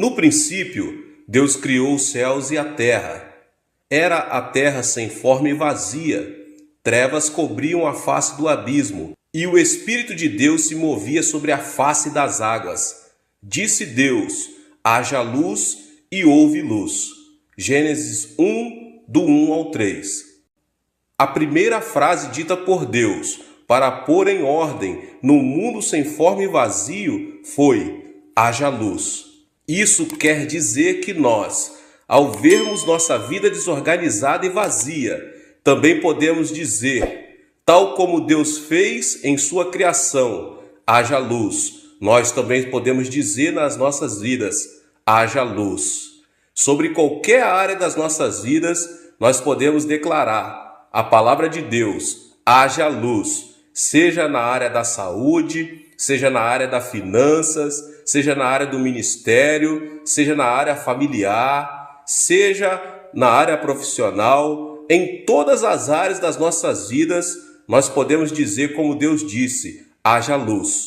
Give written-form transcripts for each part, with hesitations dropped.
No princípio, Deus criou os céus e a terra. Era a terra sem forma e vazia. Trevas cobriam a face do abismo, e o Espírito de Deus se movia sobre a face das águas. Disse Deus: haja luz, e houve luz. Gênesis 1, do 1 ao 3. A primeira frase dita por Deus para pôr em ordem no mundo sem forma e vazio foi: haja luz. Isso quer dizer que nós, ao vermos nossa vida desorganizada e vazia, também podemos dizer, tal como Deus fez em sua criação, haja luz. Nós também podemos dizer nas nossas vidas, haja luz. Sobre qualquer área das nossas vidas, nós podemos declarar a palavra de Deus, haja luz, seja na área da saúde, seja na área das finanças, seja na área do ministério, seja na área familiar, seja na área profissional, em todas as áreas das nossas vidas, nós podemos dizer como Deus disse, haja luz.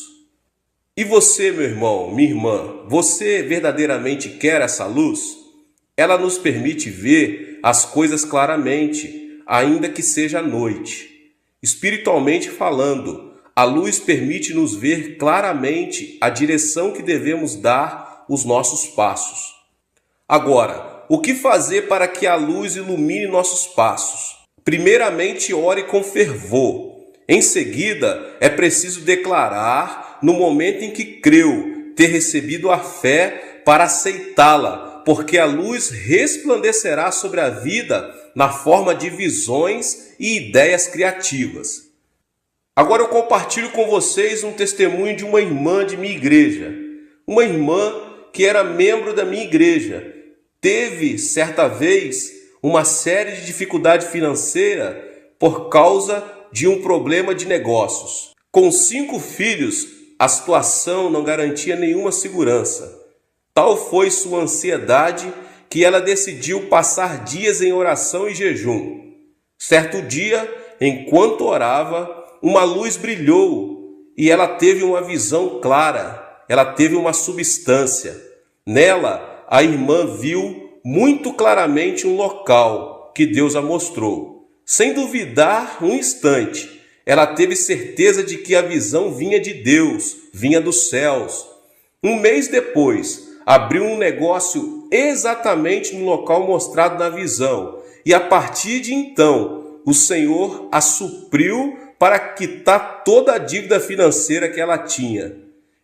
E você, meu irmão, minha irmã, você verdadeiramente quer essa luz? Ela nos permite ver as coisas claramente, ainda que seja noite. Espiritualmente falando, a luz permite-nos ver claramente a direção que devemos dar os nossos passos. Agora, o que fazer para que a luz ilumine nossos passos? Primeiramente, ore com fervor. Em seguida, é preciso declarar, no momento em que creu, ter recebido a fé para aceitá-la, porque a luz resplandecerá sobre a vida na forma de visões e ideias criativas. Agora eu compartilho com vocês um testemunho de uma irmã de minha igreja. Uma irmã que era membro da minha igreja. Teve, certa vez, uma série de dificuldade financeira por causa de um problema de negócios. Com 5 filhos, a situação não garantia nenhuma segurança. Tal foi sua ansiedade que ela decidiu passar dias em oração e jejum. Certo dia, enquanto orava, uma luz brilhou e ela teve uma visão clara, ela teve uma substância. Nela, a irmã viu muito claramente um local que Deus a mostrou. Sem duvidar um instante, ela teve certeza de que a visão vinha de Deus, vinha dos céus. Um mês depois, abriu um negócio exatamente no local mostrado na visão. E a partir de então, o Senhor a supriu para quitar toda a dívida financeira que ela tinha.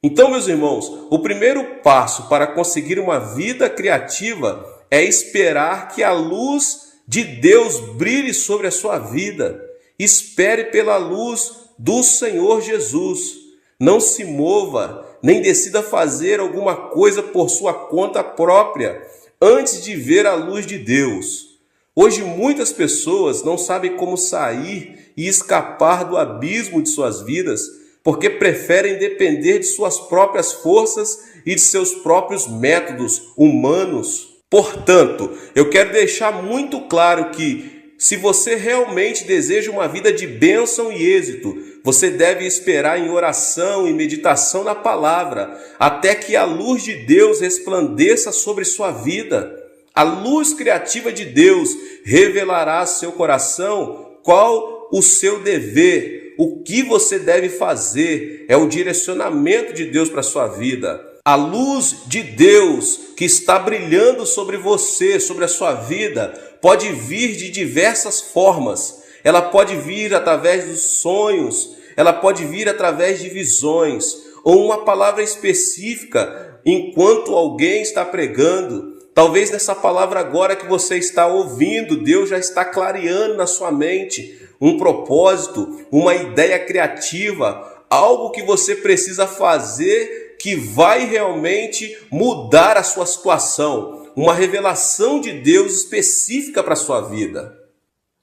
Então, meus irmãos, o primeiro passo para conseguir uma vida criativa é esperar que a luz de Deus brilhe sobre a sua vida. Espere pela luz do Senhor Jesus. Não se mova, nem decida fazer alguma coisa por sua conta própria antes de ver a luz de Deus. Hoje muitas pessoas não sabem como sair e escapar do abismo de suas vidas, porque preferem depender de suas próprias forças e de seus próprios métodos humanos. Portanto, eu quero deixar muito claro que, se você realmente deseja uma vida de bênção e êxito, você deve esperar em oração e meditação na palavra, até que a luz de Deus resplandeça sobre sua vida. A luz criativa de Deus revelará a seu coração qual o seu dever, o que você deve fazer, é o direcionamento de Deus para a sua vida. A luz de Deus que está brilhando sobre você, sobre a sua vida, pode vir de diversas formas. Ela pode vir através dos sonhos, ela pode vir através de visões, ou uma palavra específica enquanto alguém está pregando. Talvez nessa palavra agora que você está ouvindo, Deus já está clareando na sua mente um propósito, uma ideia criativa, algo que você precisa fazer que vai realmente mudar a sua situação, uma revelação de Deus específica para a sua vida.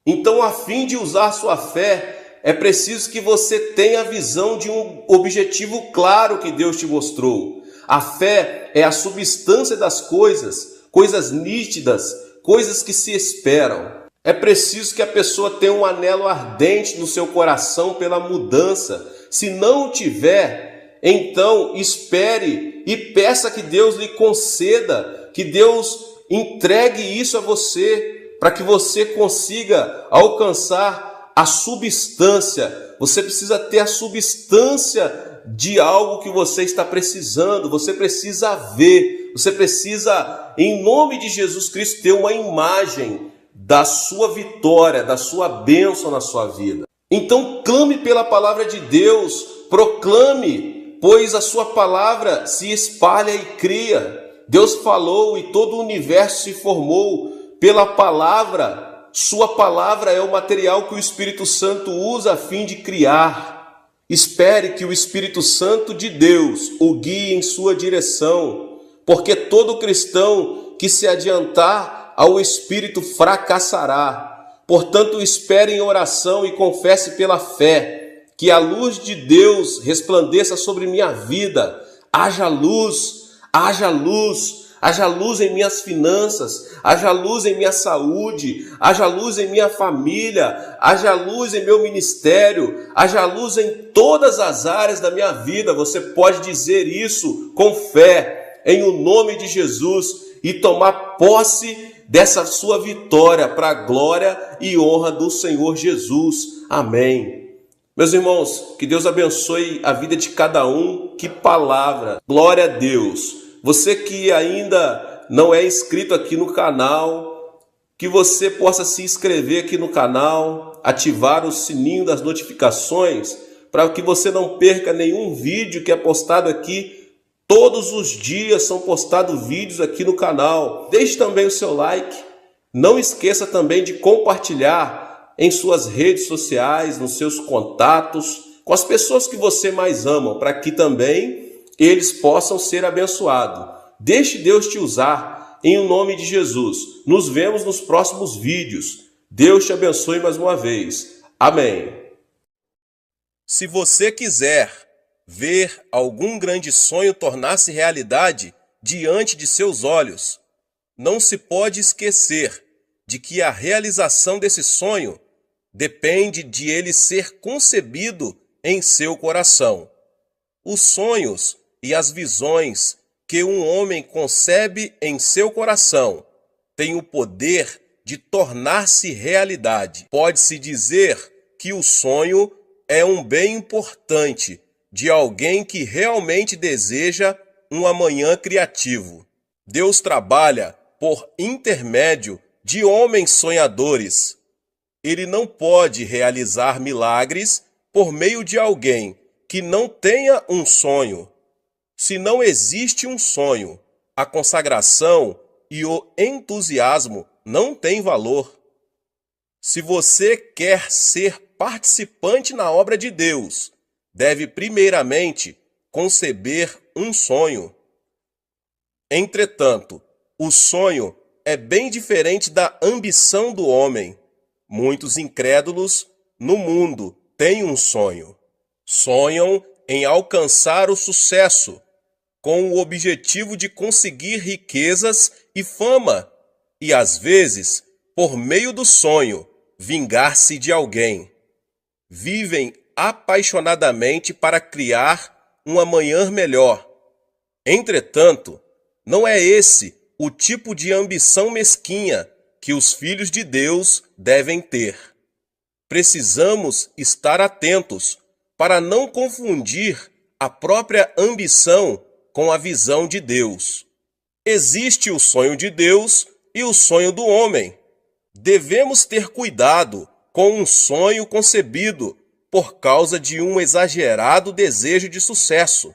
Então, a fim de usar sua fé, é preciso que você tenha a visão de um objetivo claro que Deus te mostrou. A fé é a substância das coisas, coisas nítidas, coisas que se esperam. É preciso que a pessoa tenha um anelo ardente no seu coração pela mudança. Se não o tiver, então espere e peça que Deus lhe conceda, que Deus entregue isso a você, para que você consiga alcançar a substância. Você precisa ter a substância de algo que você está precisando, você precisa ver, você precisa, em nome de Jesus Cristo, ter uma imagem da sua vitória, da sua bênção na sua vida. Então clame pela palavra de Deus, proclame, pois a sua palavra se espalha e cria. Deus falou e todo o universo se formou pela palavra. Sua palavra é o material que o Espírito Santo usa a fim de criar. Espere que o Espírito Santo de Deus o guie em sua direção, porque todo cristão que se adiantar ao Espírito fracassará. Portanto, espere em oração e confesse pela fé, que a luz de Deus resplandeça sobre minha vida. Haja luz, haja luz, haja luz em minhas finanças, haja luz em minha saúde, haja luz em minha família, haja luz em meu ministério, haja luz em todas as áreas da minha vida. Você pode dizer isso com fé, em o nome de Jesus, e tomar posse dessa sua vitória para a glória e honra do Senhor Jesus. Amém. Meus irmãos, que Deus abençoe a vida de cada um. Que palavra! Glória a Deus! Você que ainda não é inscrito aqui no canal, que você possa se inscrever aqui no canal, ativar o sininho das notificações, para que você não perca nenhum vídeo que é postado aqui. Todos os dias são postados vídeos aqui no canal. Deixe também o seu like. Não esqueça também de compartilhar em suas redes sociais, nos seus contatos, com as pessoas que você mais ama, para que também eles possam ser abençoados. Deixe Deus te usar em nome de Jesus. Nos vemos nos próximos vídeos. Deus te abençoe mais uma vez. Amém. Se você quiser ver algum grande sonho tornar-se realidade diante de seus olhos, não se pode esquecer de que a realização desse sonho depende de ele ser concebido em seu coração. Os sonhos e as visões que um homem concebe em seu coração têm o poder de tornar-se realidade. Pode-se dizer que o sonho é um bem importante de alguém que realmente deseja um amanhã criativo. Deus trabalha por intermédio de homens sonhadores. Ele não pode realizar milagres por meio de alguém que não tenha um sonho. Se não existe um sonho, a consagração e o entusiasmo não têm valor. Se você quer ser participante na obra de Deus, deve primeiramente conceber um sonho. Entretanto, o sonho é bem diferente da ambição do homem. Muitos incrédulos no mundo têm um sonho. Sonham em alcançar o sucesso, com o objetivo de conseguir riquezas e fama, e às vezes, por meio do sonho, vingar-se de alguém. Vivem apaixonadamente para criar um amanhã melhor. Entretanto, não é esse o tipo de ambição mesquinha que os filhos de Deus devem ter. Precisamos estar atentos para não confundir a própria ambição com a visão de Deus. Existe o sonho de Deus e o sonho do homem. Devemos ter cuidado com um sonho concebido por causa de um exagerado desejo de sucesso.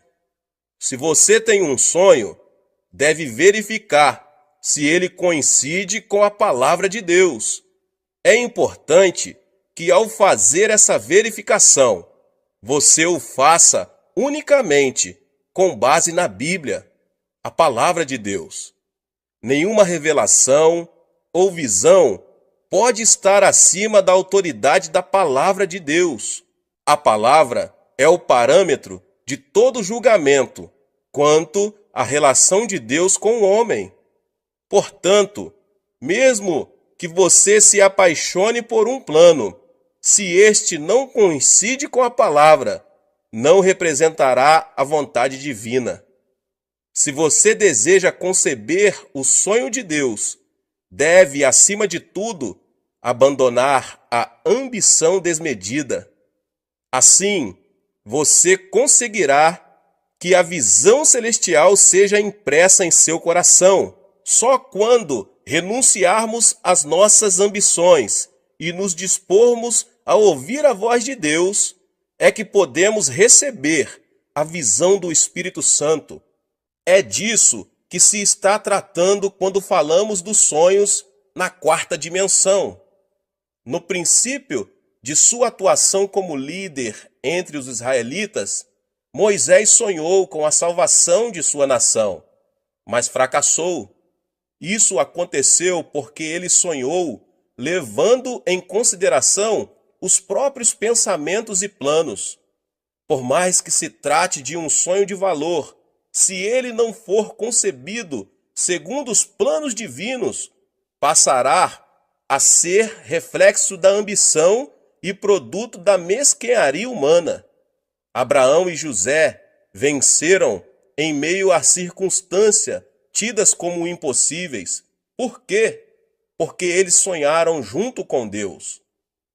Se você tem um sonho, deve verificar se ele coincide com a palavra de Deus. É importante que, ao fazer essa verificação, você o faça unicamente com base na Bíblia, a palavra de Deus. Nenhuma revelação ou visão pode estar acima da autoridade da palavra de Deus. A palavra é o parâmetro de todo julgamento quanto à relação de Deus com o homem. Portanto, mesmo que você se apaixone por um plano, se este não coincide com a palavra, não representará a vontade divina. Se você deseja conceber o sonho de Deus, deve, acima de tudo, abandonar a ambição desmedida. Assim, você conseguirá que a visão celestial seja impressa em seu coração. Só quando renunciarmos às nossas ambições e nos dispormos a ouvir a voz de Deus, é que podemos receber a visão do Espírito Santo. É disso que se está tratando quando falamos dos sonhos na quarta dimensão. No princípio de sua atuação como líder entre os israelitas, Moisés sonhou com a salvação de sua nação, mas fracassou. Isso aconteceu porque ele sonhou levando em consideração os próprios pensamentos e planos. Por mais que se trate de um sonho de valor, se ele não for concebido segundo os planos divinos, passará a ser reflexo da ambição e produto da mesquinharia humana. Abraão e José venceram em meio a circunstâncias tidas como impossíveis. Por quê? Porque eles sonharam junto com Deus.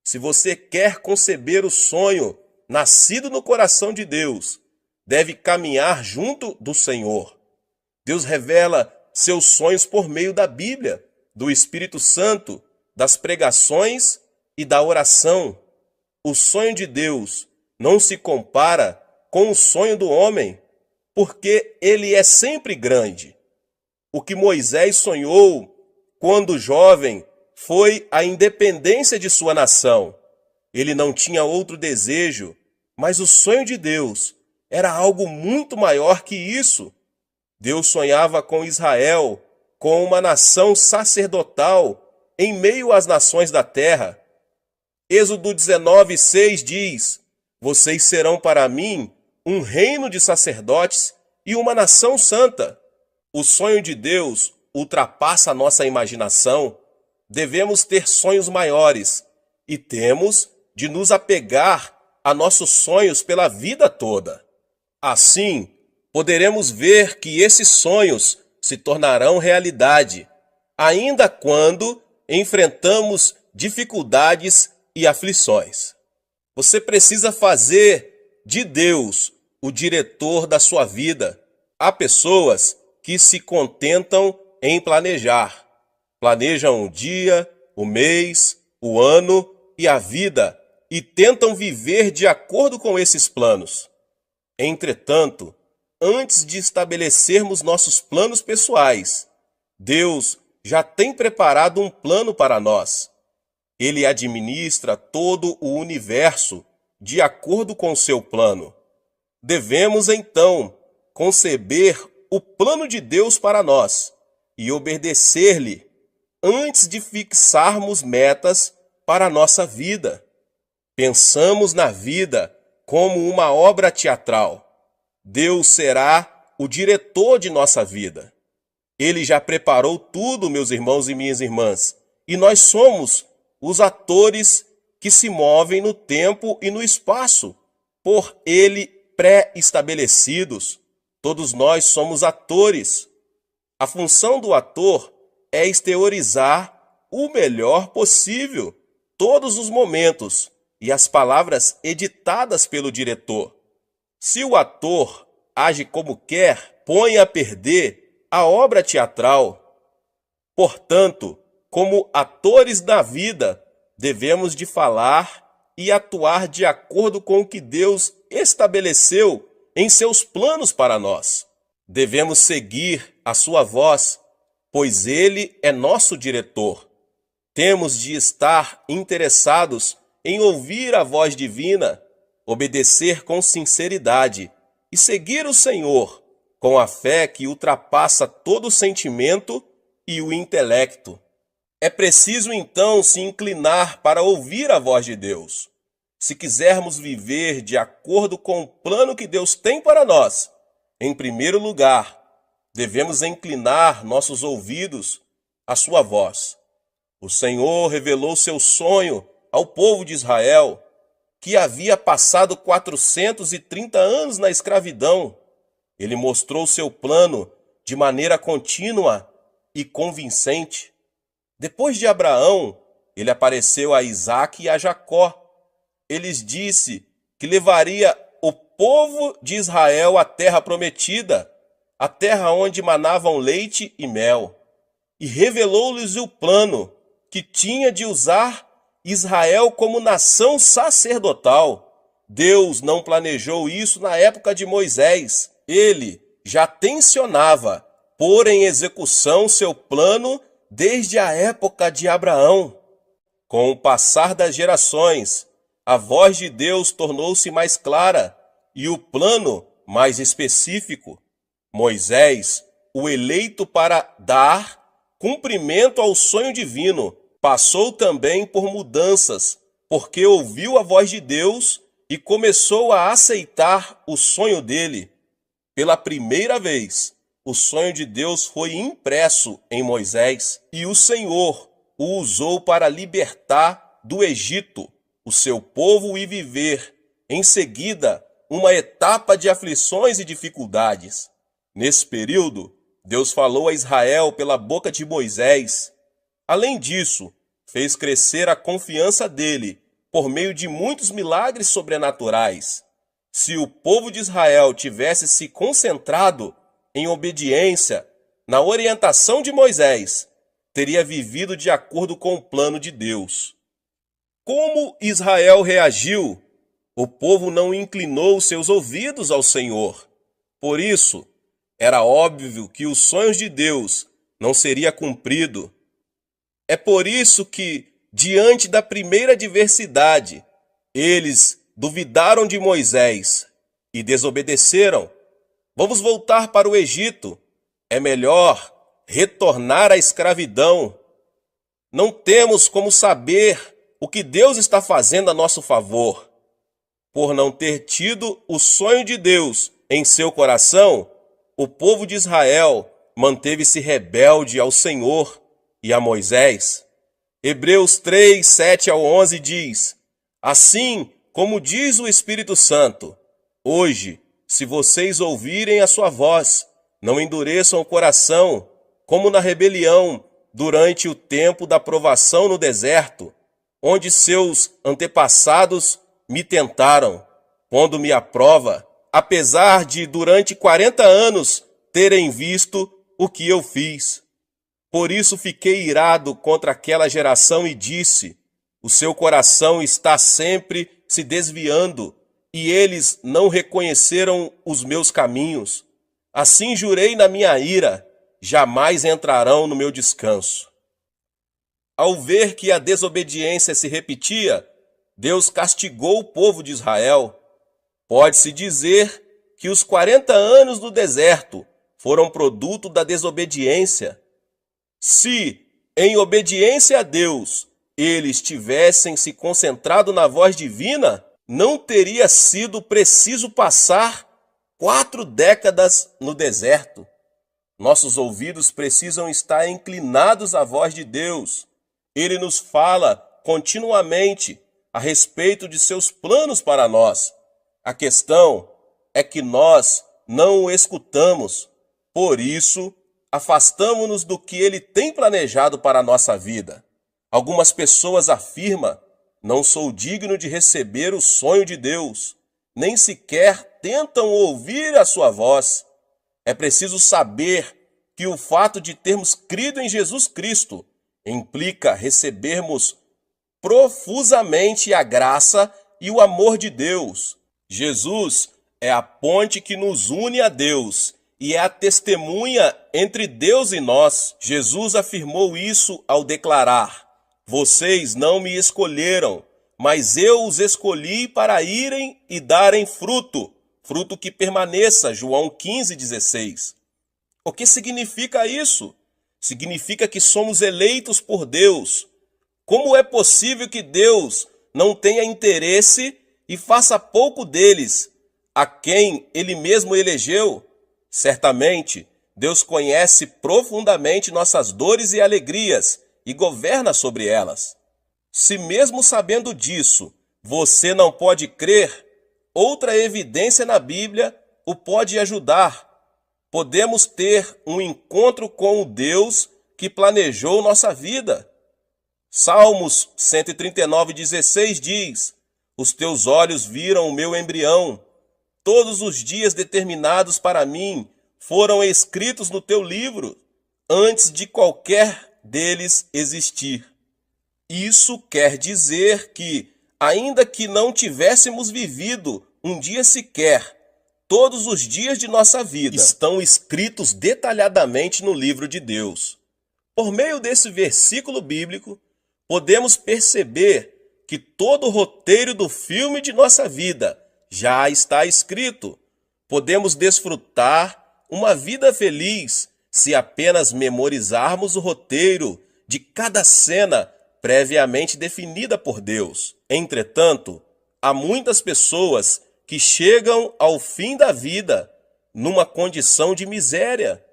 Se você quer conceber o sonho nascido no coração de Deus, deve caminhar junto do Senhor. Deus revela seus sonhos por meio da Bíblia, do Espírito Santo, das pregações e da oração. O sonho de Deus não se compara com o sonho do homem, porque ele é sempre grande. O que Moisés sonhou quando jovem foi a independência de sua nação. Ele não tinha outro desejo, mas o sonho de Deus era algo muito maior que isso. Deus sonhava com Israel, com uma nação sacerdotal em meio às nações da terra. Êxodo 19:6 diz: vocês serão para mim um reino de sacerdotes e uma nação santa. O sonho de Deus ultrapassa a nossa imaginação. Devemos ter sonhos maiores e temos de nos apegar a nossos sonhos pela vida toda. Assim, poderemos ver que esses sonhos se tornarão realidade, ainda quando enfrentamos dificuldades e aflições. Você precisa fazer de Deus o diretor da sua vida. Há pessoas que se contentam em planejar. Planejam o dia, o mês, o ano e a vida e tentam viver de acordo com esses planos. Entretanto, antes de estabelecermos nossos planos pessoais, Deus já tem preparado um plano para nós. Ele administra todo o universo de acordo com seu plano. Devemos, então, conceber o plano de Deus para nós e obedecer-lhe antes de fixarmos metas para a nossa vida. Pensamos na vida como uma obra teatral. Deus será o diretor de nossa vida. Ele já preparou tudo, meus irmãos e minhas irmãs, e nós somos os atores que se movem no tempo e no espaço, por ele pré-estabelecidos. Todos nós somos atores. A função do ator é exteriorizar o melhor possível todos os momentos e as palavras editadas pelo diretor. Se o ator age como quer, põe a perder a obra teatral. Portanto, como atores da vida, devemos de falar e atuar de acordo com o que Deus estabeleceu em seus planos para nós. Devemos seguir a sua voz, pois ele é nosso diretor. Temos de estar interessados em ouvir a voz divina, obedecer com sinceridade e seguir o Senhor com a fé que ultrapassa todo o sentimento e o intelecto. É preciso então se inclinar para ouvir a voz de Deus. Se quisermos viver de acordo com o plano que Deus tem para nós, em primeiro lugar, devemos inclinar nossos ouvidos à sua voz. O Senhor revelou seu sonho ao povo de Israel, que havia passado 430 anos na escravidão. Ele mostrou seu plano de maneira contínua e convincente. Depois de Abraão, ele apareceu a Isaque e a Jacó. Ele lhes disse que levaria o povo de Israel à terra prometida, a terra onde manavam leite e mel. E revelou-lhes o plano que tinha de usar Israel como nação sacerdotal. Deus não planejou isso na época de Moisés. Ele já tensionava pôr em execução seu plano desde a época de Abraão. Com o passar das gerações, a voz de Deus tornou-se mais clara e o plano mais específico. Moisés, o eleito para dar cumprimento ao sonho divino, passou também por mudanças, porque ouviu a voz de Deus e começou a aceitar o sonho dele. Pela primeira vez, o sonho de Deus foi impresso em Moisés e o Senhor o usou para libertar do Egito o seu povo e viver, em seguida, uma etapa de aflições e dificuldades. Nesse período, Deus falou a Israel pela boca de Moisés. Além disso, fez crescer a confiança dele por meio de muitos milagres sobrenaturais. Se o povo de Israel tivesse se concentrado em obediência na orientação de Moisés, teria vivido de acordo com o plano de Deus. Como Israel reagiu? O povo não inclinou seus ouvidos ao Senhor. Por isso, era óbvio que os sonhos de Deus não seria cumprido. É por isso que, diante da primeira adversidade, eles duvidaram de Moisés e desobedeceram. Vamos voltar para o Egito. É melhor retornar à escravidão. Não temos como saber o que Deus está fazendo a nosso favor. Por não ter tido o sonho de Deus em seu coração, o povo de Israel manteve-se rebelde ao Senhor e a Moisés. Hebreus 3, 7 ao 11 diz: Assim como diz o Espírito Santo, hoje, se vocês ouvirem a sua voz, não endureçam o coração, como na rebelião durante o tempo da provação no deserto, onde seus antepassados me tentaram, pondo-me à prova, apesar de durante 40 anos terem visto o que eu fiz. Por isso fiquei irado contra aquela geração e disse: o seu coração está sempre se desviando, e eles não reconheceram os meus caminhos. Assim jurei na minha ira, jamais entrarão no meu descanso. Ao ver que a desobediência se repetia, Deus castigou o povo de Israel. Pode-se dizer que os 40 anos do deserto foram produto da desobediência. Se, em obediência a Deus, eles tivessem se concentrado na voz divina, não teria sido preciso passar 4 décadas no deserto. Nossos ouvidos precisam estar inclinados à voz de Deus. Ele nos fala continuamente a respeito de seus planos para nós. A questão é que nós não o escutamos. Por isso, afastamo-nos do que ele tem planejado para a nossa vida. Algumas pessoas afirmam: não sou digno de receber o sonho de Deus. Nem sequer tentam ouvir a sua voz. É preciso saber que o fato de termos crido em Jesus Cristo implica recebermos profusamente a graça e o amor de Deus. Jesus é a ponte que nos une a Deus e é a testemunha entre Deus e nós. Jesus afirmou isso ao declarar: vocês não me escolheram, mas eu os escolhi para irem e darem fruto, fruto que permaneça. João 15:16. O que significa isso? Significa que somos eleitos por Deus. Como é possível que Deus não tenha interesse e faça pouco deles, a quem ele mesmo elegeu? Certamente, Deus conhece profundamente nossas dores e alegrias e governa sobre elas. Se mesmo sabendo disso, você não pode crer, outra evidência na Bíblia o pode ajudar. podemos ter um encontro com o Deus que planejou nossa vida. Salmos 139:16 diz: Os teus olhos viram o meu embrião. Todos os dias determinados para mim foram escritos no teu livro, antes de qualquer deles existir. Isso quer dizer que, ainda que não tivéssemos vivido um dia sequer, todos os dias de nossa vida estão escritos detalhadamente no livro de Deus. Por meio desse versículo bíblico, podemos perceber que todo o roteiro do filme de nossa vida já está escrito. Podemos desfrutar uma vida feliz se apenas memorizarmos o roteiro de cada cena previamente definida por Deus. Entretanto, há muitas pessoas que chegam ao fim da vida numa condição de miséria,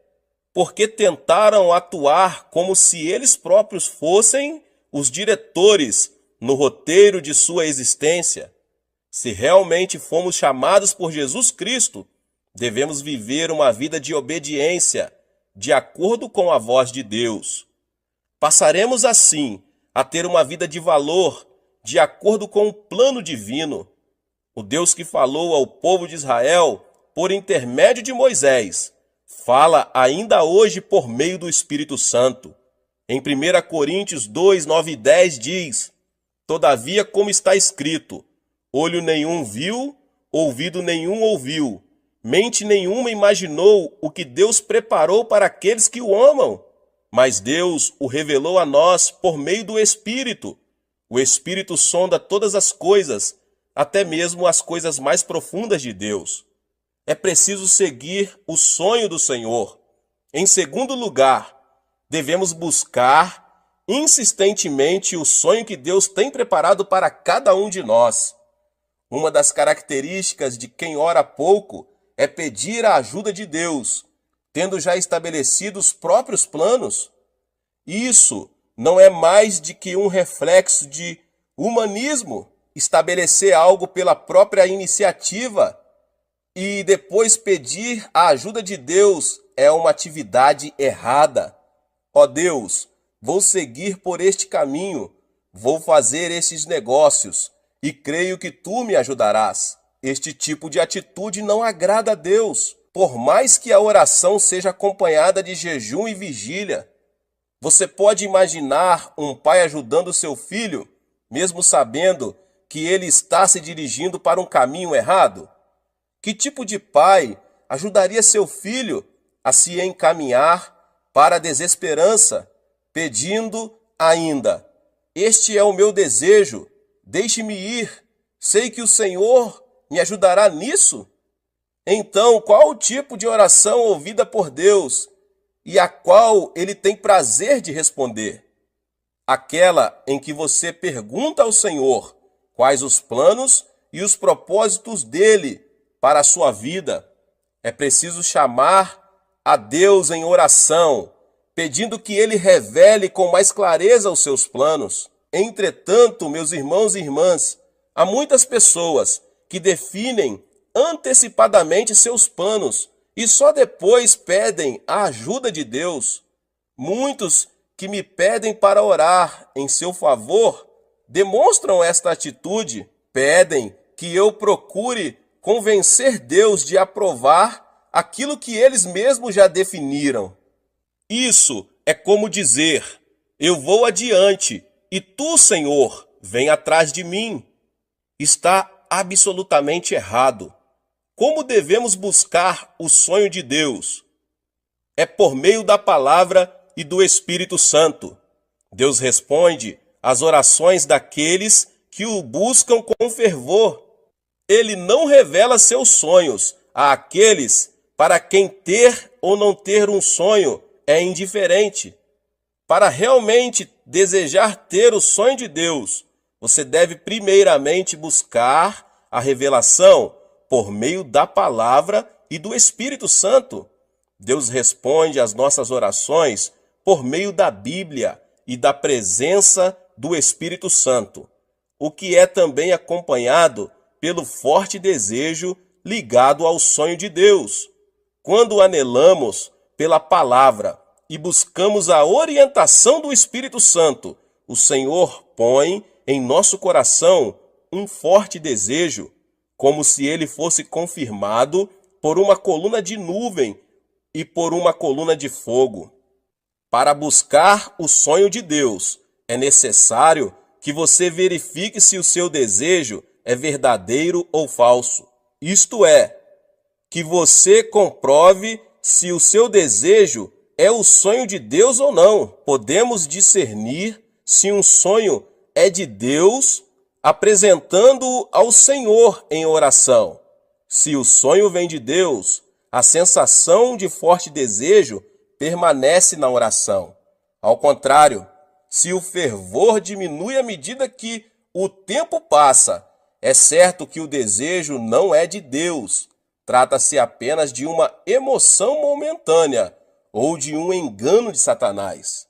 porque tentaram atuar como se eles próprios fossem os diretores no roteiro de sua existência. Se realmente fomos chamados por Jesus Cristo, devemos viver uma vida de obediência, de acordo com a voz de Deus. Passaremos assim a ter uma vida de valor, de acordo com o plano divino. O Deus que falou ao povo de Israel por intermédio de Moisés, fala ainda hoje por meio do Espírito Santo. Em 1 Coríntios 2, 9 e 10 diz: Todavia, como está escrito, olho nenhum viu, ouvido nenhum ouviu, mente nenhuma imaginou o que Deus preparou para aqueles que o amam. Mas Deus o revelou a nós por meio do Espírito. O Espírito sonda todas as coisas, até mesmo as coisas mais profundas de Deus. É preciso seguir o sonho do Senhor. Em segundo lugar, devemos buscar insistentemente o sonho que Deus tem preparado para cada um de nós. Uma das características de quem ora pouco é pedir a ajuda de Deus, tendo já estabelecido os próprios planos. Isso não é mais de que um reflexo de humanismo, estabelecer algo pela própria iniciativa e depois pedir a ajuda de Deus é uma atividade errada. Ó Deus, vou seguir por este caminho, vou fazer esses negócios e creio que tu me ajudarás. Este tipo de atitude não agrada a Deus, por mais que a oração seja acompanhada de jejum e vigília. Você pode imaginar um pai ajudando seu filho, mesmo sabendo que ele está se dirigindo para um caminho errado? Que tipo de pai ajudaria seu filho a se encaminhar para a desesperança, pedindo ainda: este é o meu desejo, deixe-me ir, sei que o Senhor me ajudará nisso? Então, qual o tipo de oração ouvida por Deus e a qual ele tem prazer de responder? Aquela em que você pergunta ao Senhor quais os planos e os propósitos dele para a sua vida. É preciso chamar a Deus em oração, pedindo que ele revele com mais clareza os seus planos. Entretanto, meus irmãos e irmãs, há muitas pessoas que definem antecipadamente seus planos e só depois pedem a ajuda de Deus. Muitos que me pedem para orar em seu favor demonstram esta atitude, pedem que eu procure convencer Deus de aprovar aquilo que eles mesmos já definiram. Isso é como dizer: eu vou adiante e tu, Senhor, vem atrás de mim. Está absolutamente errado. Como devemos buscar o sonho de Deus? É por meio da palavra e do Espírito Santo. Deus responde às orações daqueles que o buscam com fervor. Ele não revela seus sonhos àqueles para quem ter ou não ter um sonho é indiferente. Para realmente desejar ter o sonho de Deus, você deve primeiramente buscar a revelação por meio da palavra e do Espírito Santo. Deus responde às nossas orações por meio da Bíblia e da presença do Espírito Santo, o que é também acompanhado pelo forte desejo ligado ao sonho de Deus. Quando anelamos pela palavra e buscamos a orientação do Espírito Santo, o Senhor põe em nosso coração um forte desejo, como se ele fosse confirmado por uma coluna de nuvem e por uma coluna de fogo. Para buscar o sonho de Deus, é necessário que você verifique se o seu desejo é verdadeiro ou falso. Isto é, que você comprove se o seu desejo é o sonho de Deus ou não. Podemos discernir se um sonho é de Deus apresentando-o ao Senhor em oração. Se o sonho vem de Deus, a sensação de forte desejo permanece na oração. Ao contrário, se o fervor diminui à medida que o tempo passa, é certo que o desejo não é de Deus. Trata-se apenas de uma emoção momentânea ou de um engano de Satanás.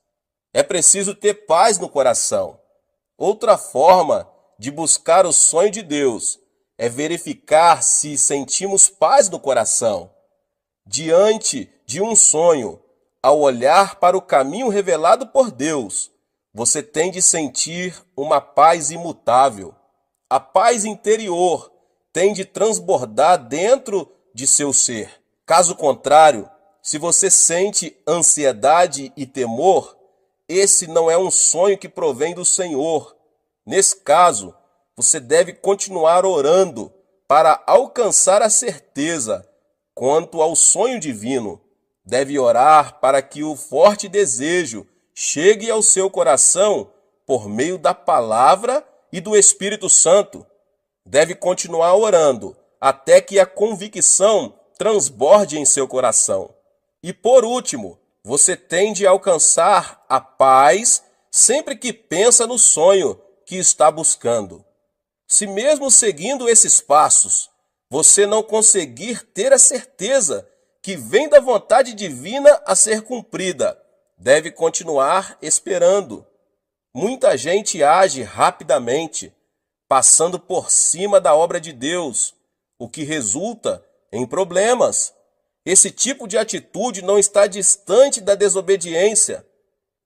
É preciso ter paz no coração. Outra forma de buscar o sonho de Deus é verificar se sentimos paz no coração. Diante de um sonho, ao olhar para o caminho revelado por Deus, você tem de sentir uma paz imutável. A paz interior tem de transbordar dentro de seu ser. Caso contrário, se você sente ansiedade e temor, esse não é um sonho que provém do Senhor. Nesse caso, você deve continuar orando para alcançar a certeza quanto ao sonho divino. Deve orar para que o forte desejo chegue ao seu coração por meio da palavra e do Espírito Santo. Deve continuar orando até que a convicção transborde em seu coração. E por último, você tem de alcançar a paz sempre que pensa no sonho que está buscando. Se mesmo seguindo esses passos, você não conseguir ter a certeza que vem da vontade divina a ser cumprida, deve continuar esperando. Muita gente age rapidamente, passando por cima da obra de Deus, o que resulta em problemas. Esse tipo de atitude não está distante da desobediência.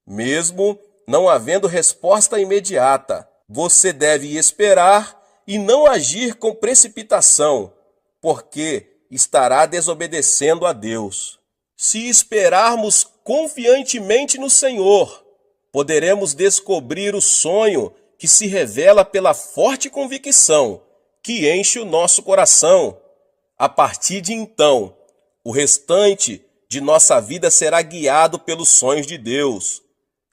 Mesmo não havendo resposta imediata, você deve esperar e não agir com precipitação, porque estará desobedecendo a Deus. Se esperarmos confiantemente no Senhor, poderemos descobrir o sonho que se revela pela forte convicção que enche o nosso coração. A partir de então, o restante de nossa vida será guiado pelos sonhos de Deus.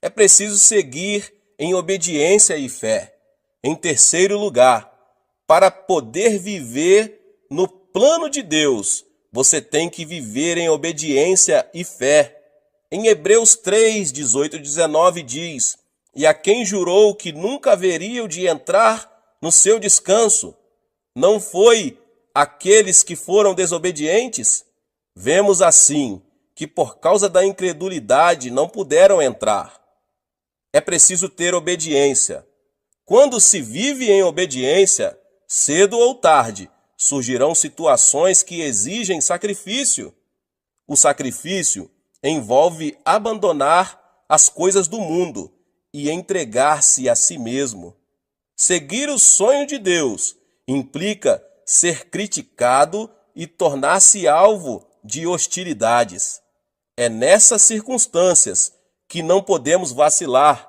É preciso seguir em obediência e fé. Em terceiro lugar, para poder viver no plano de Deus, você tem que viver em obediência e fé. Em Hebreus 3, 18 e 19 diz: "E a quem jurou que nunca haveriam de entrar no seu descanso, não foi aqueles que foram desobedientes?" Vemos assim que por causa da incredulidade não puderam entrar. É preciso ter obediência. Quando se vive em obediência, cedo ou tarde, surgirão situações que exigem sacrifício. O sacrifício envolve abandonar as coisas do mundo e entregar-se a si mesmo. Seguir o sonho de Deus implica ser criticado e tornar-se alvo de hostilidades. É nessas circunstâncias que não podemos vacilar.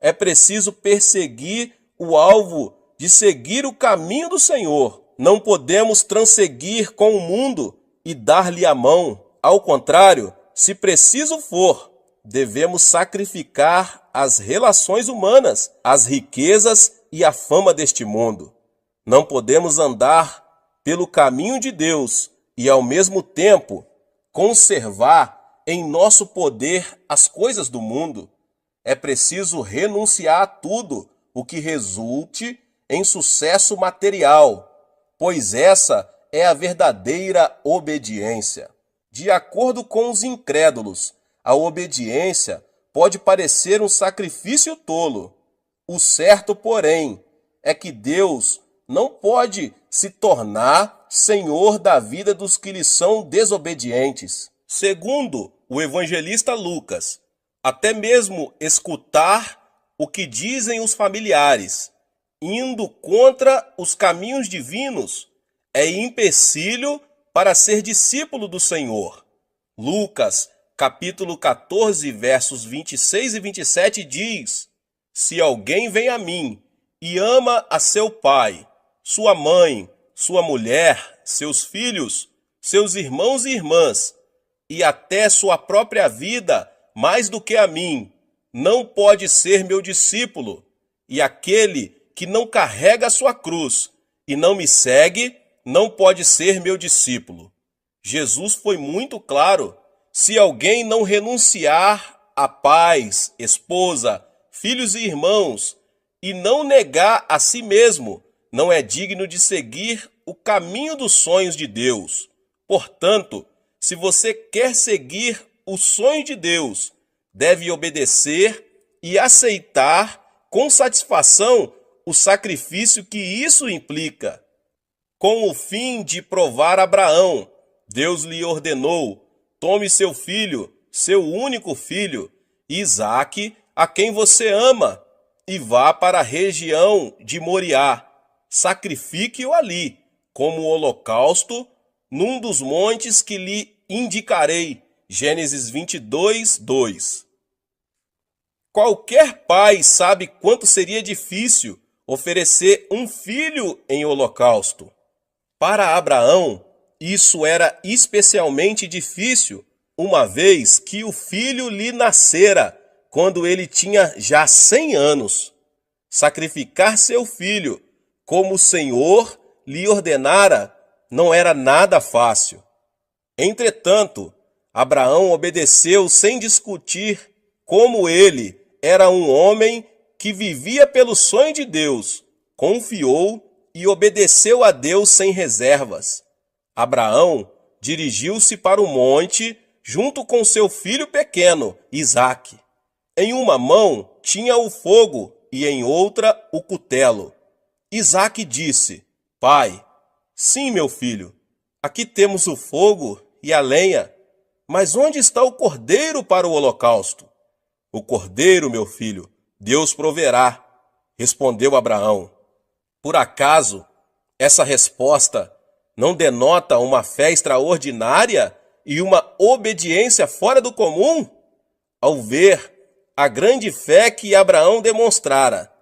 É preciso perseguir o alvo de seguir o caminho do Senhor. Não podemos transseguir com o mundo e dar-lhe a mão. Ao contrário, se preciso for, devemos sacrificar as relações humanas, as riquezas e a fama deste mundo. Não podemos andar pelo caminho de Deus e, ao mesmo tempo, conservar em nosso poder as coisas do mundo. É preciso renunciar a tudo o que resulte em sucesso material, pois essa é a verdadeira obediência. De acordo com os incrédulos, a obediência pode parecer um sacrifício tolo. O certo, porém, é que Deus não pode se tornar Senhor da vida dos que lhe são desobedientes. Segundo o evangelista Lucas, até mesmo escutar o que dizem os familiares, indo contra os caminhos divinos, é empecilho para ser discípulo do Senhor. Lucas, capítulo 14, versos 26 e 27 diz: Se alguém vem a mim e ama a seu pai, sua mãe, sua mulher, seus filhos, seus irmãos e irmãs, e até sua própria vida, mais do que a mim, não pode ser meu discípulo. E aquele que não carrega a sua cruz e não me segue, não pode ser meu discípulo. Jesus foi muito claro: se alguém não renunciar a pais, esposa, filhos e irmãos, e não negar a si mesmo, não é digno de seguir o caminho dos sonhos de Deus. Portanto, se você quer seguir os sonhos de Deus, deve obedecer e aceitar com satisfação o sacrifício que isso implica. Com o fim de provar a Abraão, Deus lhe ordenou: tome seu filho, seu único filho, Isaque, a quem você ama, e vá para a região de Moriá. Sacrifique-o ali, como holocausto, num dos montes que lhe indicarei. Gênesis 22, 2. Qualquer pai sabe quanto seria difícil oferecer um filho em holocausto. Para Abraão, isso era especialmente difícil, uma vez que o filho lhe nascera quando ele tinha já 100 anos. Sacrificar seu filho, como o Senhor lhe ordenara, não era nada fácil. Entretanto, Abraão obedeceu sem discutir. Como ele era um homem que vivia pelo sonho de Deus, confiou e obedeceu a Deus sem reservas. Abraão dirigiu-se para o monte junto com seu filho pequeno, Isaque. Em uma mão tinha o fogo e em outra o cutelo. Isaque disse: Pai, sim, meu filho, aqui temos o fogo e a lenha, mas onde está o cordeiro para o holocausto? O cordeiro, meu filho, Deus proverá, respondeu Abraão. Por acaso, essa resposta não denota uma fé extraordinária e uma obediência fora do comum? Ao ver a grande fé que Abraão demonstrara,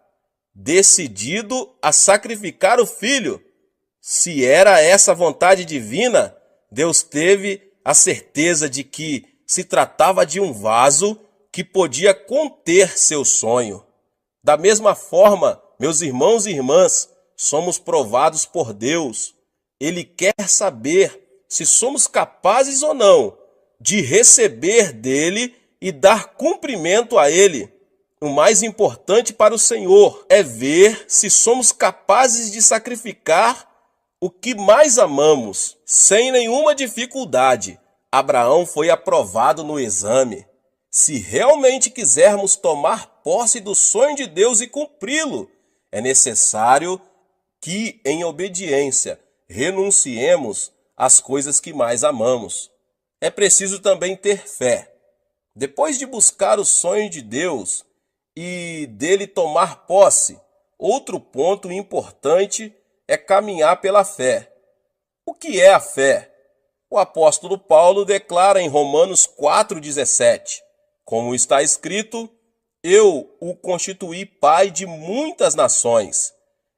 decidido a sacrificar o filho, se era essa vontade divina, Deus teve a certeza de que se tratava de um vaso que podia conter seu sonho. Da mesma forma, meus irmãos e irmãs, somos provados por Deus. Ele quer saber se somos capazes ou não de receber dele e dar cumprimento a ele. O mais importante para o Senhor é ver se somos capazes de sacrificar o que mais amamos. Sem nenhuma dificuldade, Abraão foi aprovado no exame. Se realmente quisermos tomar posse do sonho de Deus e cumpri-lo, é necessário que, em obediência, renunciemos às coisas que mais amamos. É preciso também ter fé. Depois de buscar o sonho de Deus e dele tomar posse, outro ponto importante é caminhar pela fé. O que é a fé? O apóstolo Paulo declara em Romanos 4,17, como está escrito: Eu o constituí pai de muitas nações.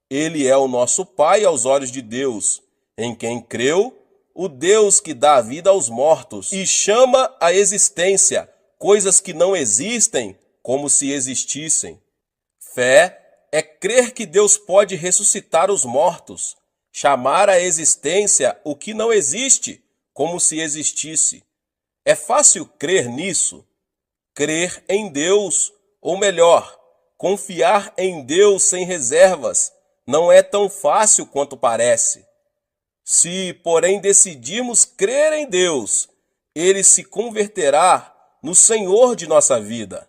Ele é o nosso pai aos olhos de Deus, em quem creu, o Deus que dá vida aos mortos e chama à existência coisas que não existem como se existissem. Fé é crer que Deus pode ressuscitar os mortos, chamar à existência o que não existe como se existisse. É fácil crer nisso? Crer em Deus, ou melhor, confiar em Deus sem reservas, não é tão fácil quanto parece. Se, porém, decidirmos crer em Deus, Ele se converterá no Senhor de nossa vida.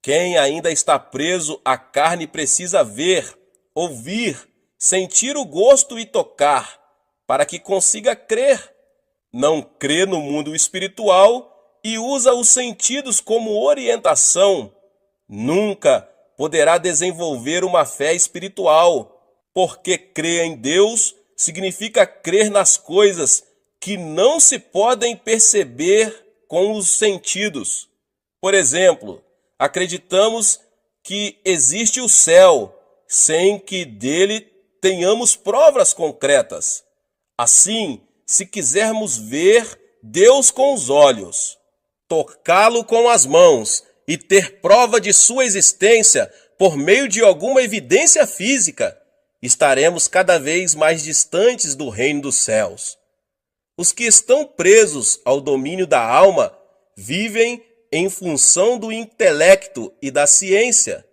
Quem ainda está preso à carne precisa ver, ouvir, sentir o gosto e tocar, para que consiga crer. Não crê no mundo espiritual e usa os sentidos como orientação, nunca poderá desenvolver uma fé espiritual, porque crer em Deus significa crer nas coisas que não se podem perceber com os sentidos. Por exemplo, acreditamos que existe o céu, sem que dele tenhamos provas concretas. Assim, se quisermos ver Deus com os olhos, tocá-lo com as mãos e ter prova de sua existência por meio de alguma evidência física, estaremos cada vez mais distantes do reino dos céus. Os que estão presos ao domínio da alma vivem em função do intelecto e da ciência.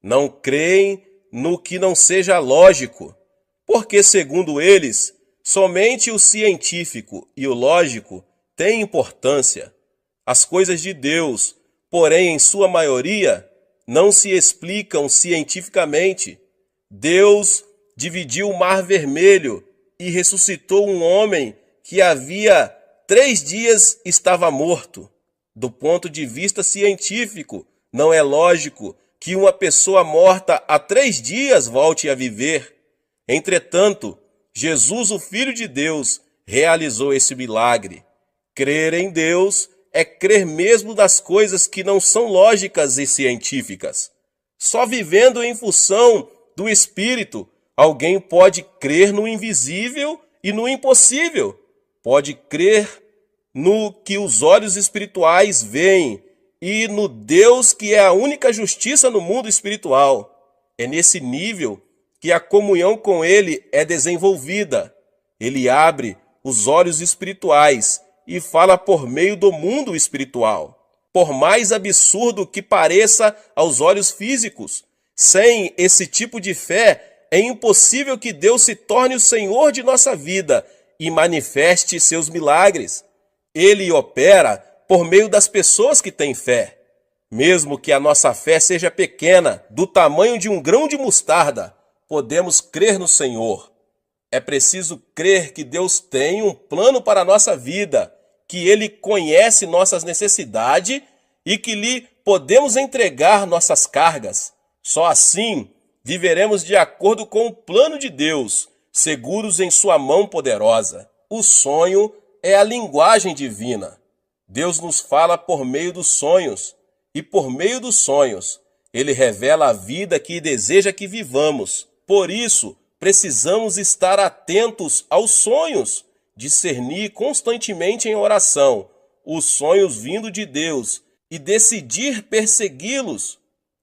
Não creem no que não seja lógico, porque, segundo eles, somente o científico e o lógico têm importância. As coisas de Deus, porém, em sua maioria, não se explicam cientificamente. Deus dividiu o Mar Vermelho e ressuscitou um homem que havia 3 dias estava morto. Do ponto de vista científico, não é lógico que uma pessoa morta há 3 dias volte a viver. Entretanto, Jesus, o Filho de Deus, realizou esse milagre. Crer em Deus é crer mesmo das coisas que não são lógicas e científicas. Só vivendo em função do Espírito, alguém pode crer no invisível e no impossível. Pode crer no que os olhos espirituais veem e no Deus que é a única justiça no mundo espiritual. É nesse nível que a comunhão com Ele é desenvolvida. Ele abre os olhos espirituais e fala por meio do mundo espiritual. Por mais absurdo que pareça aos olhos físicos, sem esse tipo de fé, é impossível que Deus se torne o Senhor de nossa vida e manifeste seus milagres. Ele opera por meio das pessoas que têm fé. Mesmo que a nossa fé seja pequena, do tamanho de um grão de mostarda, podemos crer no Senhor. É preciso crer que Deus tem um plano para a nossa vida, que Ele conhece nossas necessidades e que lhe podemos entregar nossas cargas. Só assim viveremos de acordo com o plano de Deus, seguros em sua mão poderosa. O sonho é a linguagem divina. Deus nos fala por meio dos sonhos, e por meio dos sonhos, Ele revela a vida que deseja que vivamos. Por isso, precisamos estar atentos aos sonhos, discernir constantemente em oração os sonhos vindo de Deus e decidir persegui-los.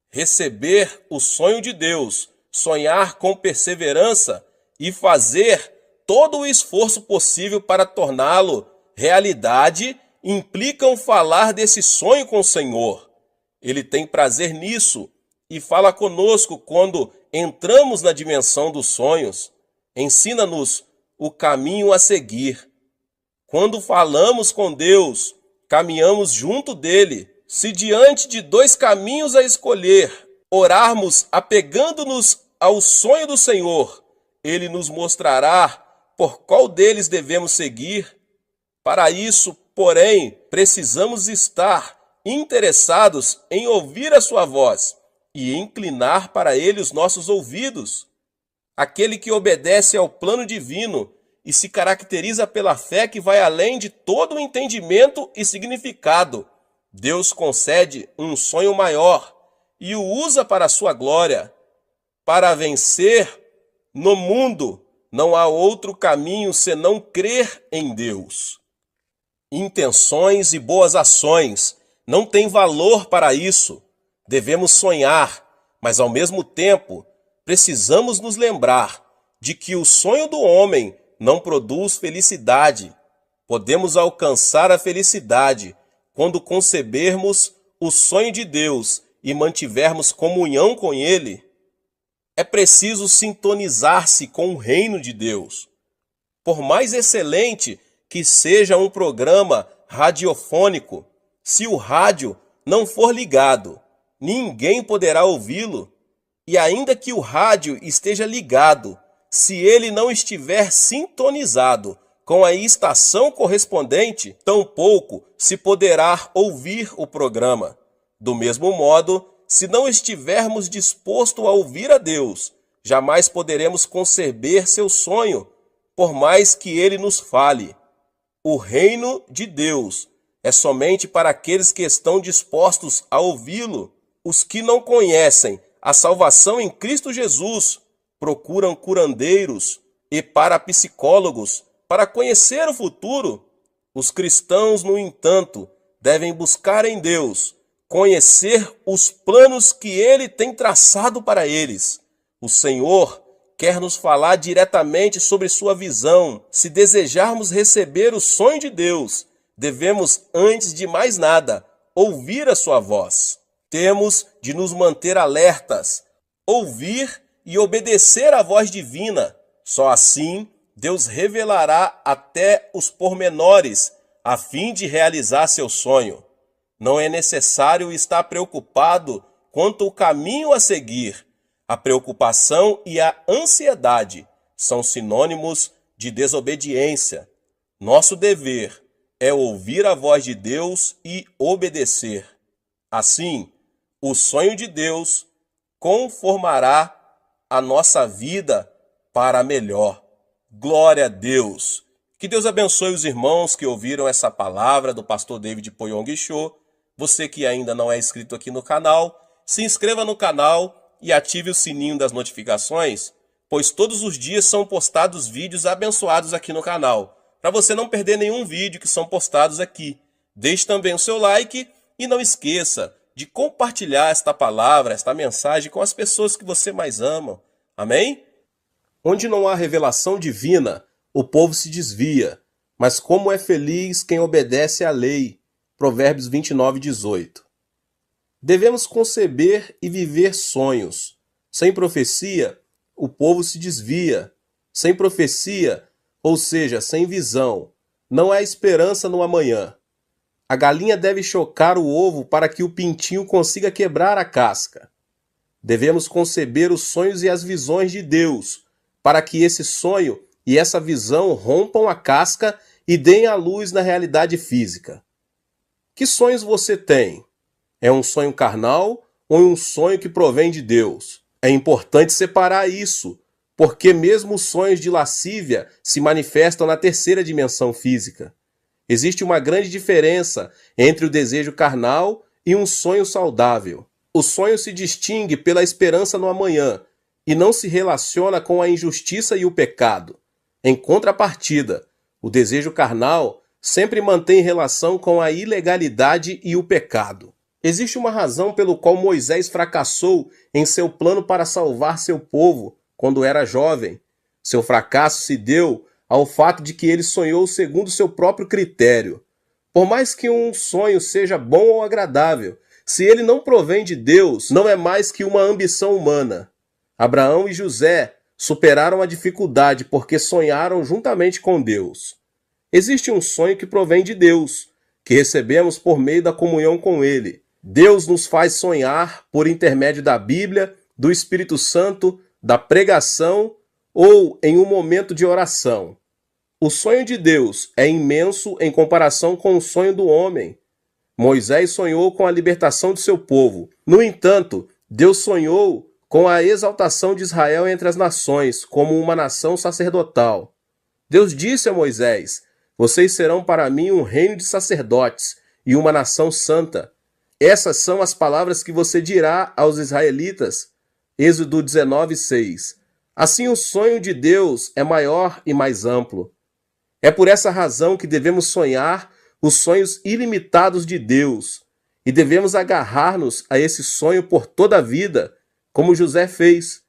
Receber o sonho de Deus, sonhar com perseverança e fazer todo o esforço possível para torná-lo realidade implicam falar desse sonho com o Senhor. Ele tem prazer nisso e fala conosco quando entramos na dimensão dos sonhos. Ensina-nos o caminho a seguir. Quando falamos com Deus, caminhamos junto dele. Se diante de 2 caminhos a escolher, orarmos apegando-nos ao sonho do Senhor, Ele nos mostrará por qual deles devemos seguir. Para isso, porém, precisamos estar interessados em ouvir a sua voz e inclinar para Ele os nossos ouvidos. Aquele que obedece ao plano divino e se caracteriza pela fé que vai além de todo o entendimento e significado. Deus concede um sonho maior e o usa para a sua glória. Para vencer no mundo, não há outro caminho senão crer em Deus. Intenções e boas ações não têm valor para isso. Devemos sonhar, mas ao mesmo tempo precisamos nos lembrar de que o sonho do homem não produz felicidade. Podemos alcançar a felicidade quando concebermos o sonho de Deus e mantivermos comunhão com Ele. É preciso sintonizar-se com o reino de Deus. Por mais excelente que seja um programa radiofônico, se o rádio não for ligado, ninguém poderá ouvi-lo. E ainda que o rádio esteja ligado, Se ele não estiver sintonizado com a estação correspondente, tampouco se poderá ouvir o programa. Do mesmo modo, se não estivermos dispostos a ouvir a Deus, jamais poderemos conceber seu sonho, por mais que ele nos fale. O reino de Deus é somente para aqueles que estão dispostos a ouvi-lo. Os que não conhecem a salvação em Cristo Jesus procuram curandeiros e parapsicólogos para conhecer o futuro. Os cristãos, no entanto, devem buscar em Deus conhecer os planos que Ele tem traçado para eles. O Senhor quer nos falar diretamente sobre sua visão. Se desejarmos receber o sonho de Deus, devemos, antes de mais nada, ouvir a sua voz. Temos de nos manter alertas, ouvir e obedecer à voz divina. Só assim Deus revelará até os pormenores a fim de realizar seu sonho. Não é necessário estar preocupado quanto ao caminho a seguir. A preocupação e a ansiedade são sinônimos de desobediência. Nosso dever é ouvir a voz de Deus e obedecer. Assim, o sonho de Deus conformará a nossa vida para melhor. Glória a Deus! Que Deus abençoe os irmãos que ouviram essa palavra do pastor David Poyong Cho. Você que ainda não é inscrito aqui no canal, se inscreva no canal e ative o sininho das notificações, pois todos os dias são postados vídeos abençoados aqui no canal, para você não perder nenhum vídeo que são postados aqui. Deixe também o seu like e não esqueça de compartilhar esta palavra, esta mensagem com as pessoas que você mais ama. Amém? Onde não há revelação divina, o povo se desvia, mas como é feliz quem obedece à lei. Provérbios 29:18. Devemos conceber e viver sonhos. Sem profecia, o povo se desvia. Sem profecia, ou seja, sem visão, não há esperança no amanhã. A galinha deve chocar o ovo para que o pintinho consiga quebrar a casca. Devemos conceber os sonhos e as visões de Deus, para que esse sonho e essa visão rompam a casca e deem a luz na realidade física. Que sonhos você tem? É um sonho carnal ou um sonho que provém de Deus? É importante separar isso, porque mesmo os sonhos de lascívia se manifestam na terceira dimensão física. Existe uma grande diferença entre o desejo carnal e um sonho saudável. O sonho se distingue pela esperança no amanhã e não se relaciona com a injustiça e o pecado. Em contrapartida, o desejo carnal sempre mantém relação com a ilegalidade e o pecado. Existe uma razão pelo qual Moisés fracassou em seu plano para salvar seu povo quando era jovem. Seu fracasso se deu ao fato de que ele sonhou segundo seu próprio critério. Por mais que um sonho seja bom ou agradável, se ele não provém de Deus, não é mais que uma ambição humana. Abraão e José superaram a dificuldade porque sonharam juntamente com Deus. Existe um sonho que provém de Deus, que recebemos por meio da comunhão com Ele. Deus nos faz sonhar por intermédio da Bíblia, do Espírito Santo, da pregação ou em um momento de oração. O sonho de Deus é imenso em comparação com o sonho do homem. Moisés sonhou com a libertação de seu povo. No entanto, Deus sonhou com a exaltação de Israel entre as nações, como uma nação sacerdotal. Deus disse a Moisés: "Vocês serão para mim um reino de sacerdotes e uma nação santa." Essas são as palavras que você dirá aos israelitas. Êxodo 19:6. Assim, o sonho de Deus é maior e mais amplo. É por essa razão que devemos sonhar os sonhos ilimitados de Deus e devemos agarrar-nos a esse sonho por toda a vida, como José fez.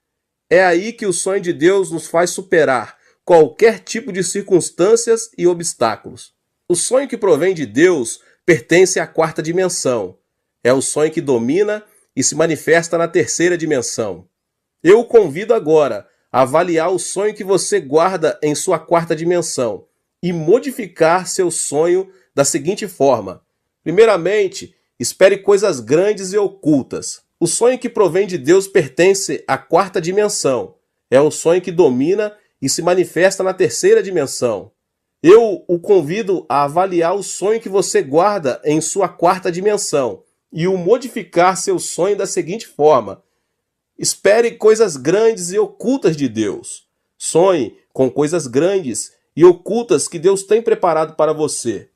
É aí que o sonho de Deus nos faz superar qualquer tipo de circunstâncias e obstáculos. O sonho que provém de Deus pertence à quarta dimensão. É o sonho que domina e se manifesta na terceira dimensão. Eu o convido agora a avaliar o sonho que você guarda em sua quarta dimensão e modificar seu sonho da seguinte forma. Primeiramente, espere coisas grandes e ocultas. O sonho que provém de Deus pertence à quarta dimensão. É o sonho que domina e se manifesta na terceira dimensão. Eu o convido a avaliar o sonho que você guarda em sua quarta dimensão e o modificar seu sonho da seguinte forma: espere coisas grandes e ocultas de Deus. Sonhe com coisas grandes e ocultas que Deus tem preparado para você.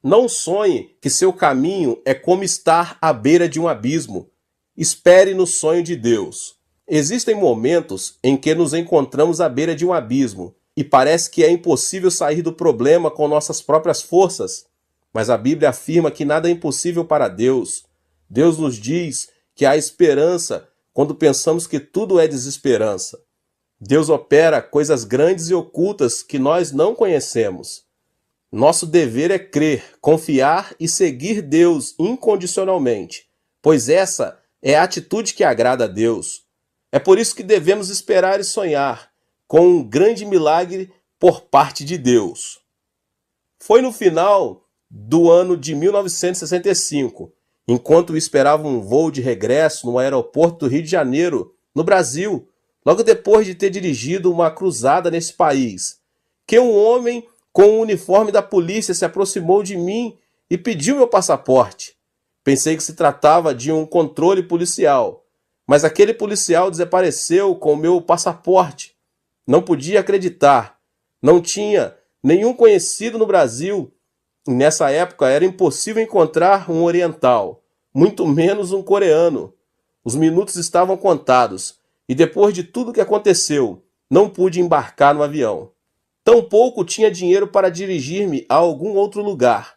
Não sonhe que seu caminho é como estar à beira de um abismo. Espere no sonho de Deus. Existem momentos em que nos encontramos à beira de um abismo e parece que é impossível sair do problema com nossas próprias forças. Mas a Bíblia afirma que nada é impossível para Deus. Deus nos diz que há esperança quando pensamos que tudo é desesperança. Deus opera coisas grandes e ocultas que nós não conhecemos. Nosso dever é crer, confiar e seguir Deus incondicionalmente, pois essa é a atitude que agrada a Deus. É por isso que devemos esperar e sonhar com um grande milagre por parte de Deus. Foi no final do ano de 1965, enquanto esperava um voo de regresso no aeroporto do Rio de Janeiro, no Brasil, logo depois de ter dirigido uma cruzada nesse país, que um homem com o uniforme da polícia se aproximou de mim e pediu meu passaporte. Pensei que se tratava de um controle policial, mas aquele policial desapareceu com o meu passaporte. Não podia acreditar. Não tinha nenhum conhecido no Brasil. E nessa época era impossível encontrar um oriental, muito menos um coreano. Os minutos estavam contados e depois de tudo que aconteceu, não pude embarcar no avião. Tampouco tinha dinheiro para dirigir-me a algum outro lugar.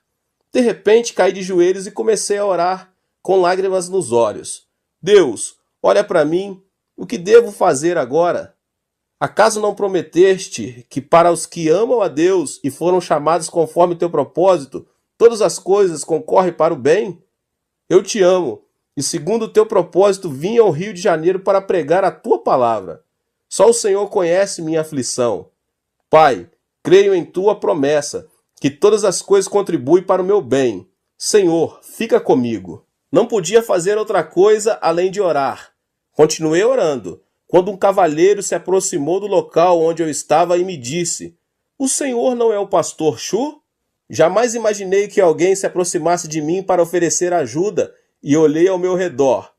De repente caí de joelhos e comecei a orar com lágrimas nos olhos. Deus, olha para mim, o que devo fazer agora? Acaso não prometeste que para os que amam a Deus e foram chamados conforme teu propósito, todas as coisas concorrem para o bem? Eu te amo e segundo o teu propósito vim ao Rio de Janeiro para pregar a tua palavra. Só o Senhor conhece minha aflição. Pai, creio em tua promessa, que todas as coisas contribuem para o meu bem. Senhor, fica comigo. Não podia fazer outra coisa além de orar. Continuei orando, quando um cavalheiro se aproximou do local onde eu estava e me disse: o senhor não é o pastor Chu? Jamais imaginei que alguém se aproximasse de mim para oferecer ajuda e olhei ao meu redor.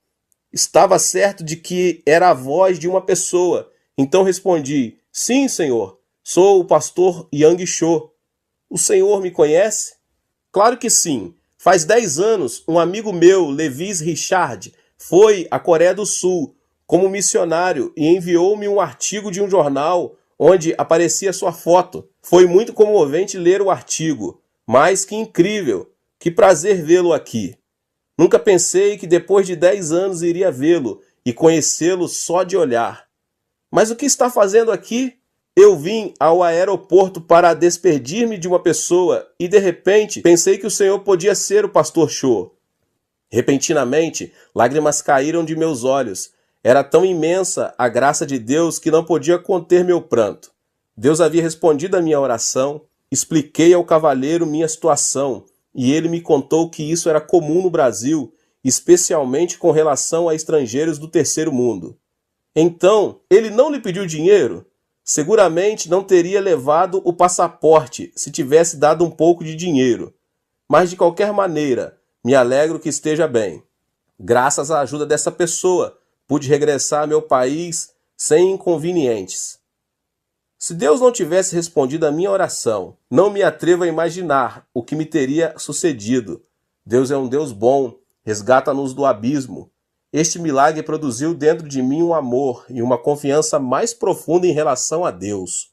Estava certo de que era a voz de uma pessoa, então respondi: sim, senhor. Sou o pastor Yang Cho. O senhor me conhece? Claro que sim. Faz 10 anos, um amigo meu, Levis Richard, foi à Coreia do Sul como missionário e enviou-me um artigo de um jornal onde aparecia sua foto. Foi muito comovente ler o artigo. Mas que incrível! Que prazer vê-lo aqui. Nunca pensei que depois de 10 anos iria vê-lo e conhecê-lo só de olhar. Mas o que está fazendo aqui? Eu vim ao aeroporto para despedir-me de uma pessoa e, de repente, pensei que o senhor podia ser o pastor Cho. Repentinamente, lágrimas caíram de meus olhos. Era tão imensa a graça de Deus que não podia conter meu pranto. Deus havia respondido à minha oração, expliquei ao cavalheiro minha situação e ele me contou que isso era comum no Brasil, especialmente com relação a estrangeiros do terceiro mundo. Então, ele não lhe pediu dinheiro? Seguramente não teria levado o passaporte se tivesse dado um pouco de dinheiro. Mas de qualquer maneira, me alegro que esteja bem. Graças à ajuda dessa pessoa, pude regressar ao meu país sem inconvenientes. Se Deus não tivesse respondido à minha oração, não me atrevo a imaginar o que me teria sucedido. Deus é um Deus bom, resgata-nos do abismo. Este milagre produziu dentro de mim um amor e uma confiança mais profunda em relação a Deus.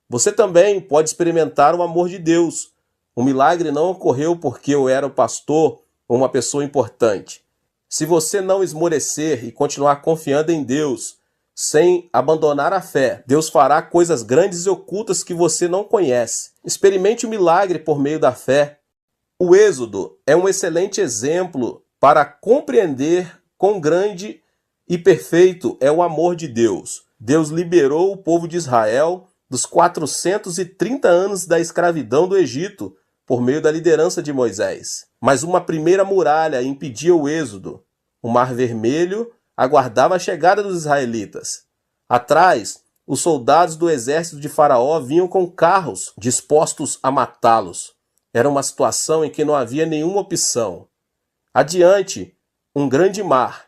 Você também pode experimentar o amor de Deus. O milagre não ocorreu porque eu era o pastor ou uma pessoa importante. Se você não esmorecer e continuar confiando em Deus, sem abandonar a fé, Deus fará coisas grandes e ocultas que você não conhece. Experimente o milagre por meio da fé. O Êxodo é um excelente exemplo para compreender quão grande e perfeito é o amor de Deus. Deus liberou o povo de Israel dos 430 anos da escravidão do Egito por meio da liderança de Moisés. Mas uma primeira muralha impedia o êxodo. O Mar Vermelho aguardava a chegada dos israelitas. Atrás, os soldados do exército de Faraó vinham com carros dispostos a matá-los. Era uma situação em que não havia nenhuma opção. Adiante, um grande mar.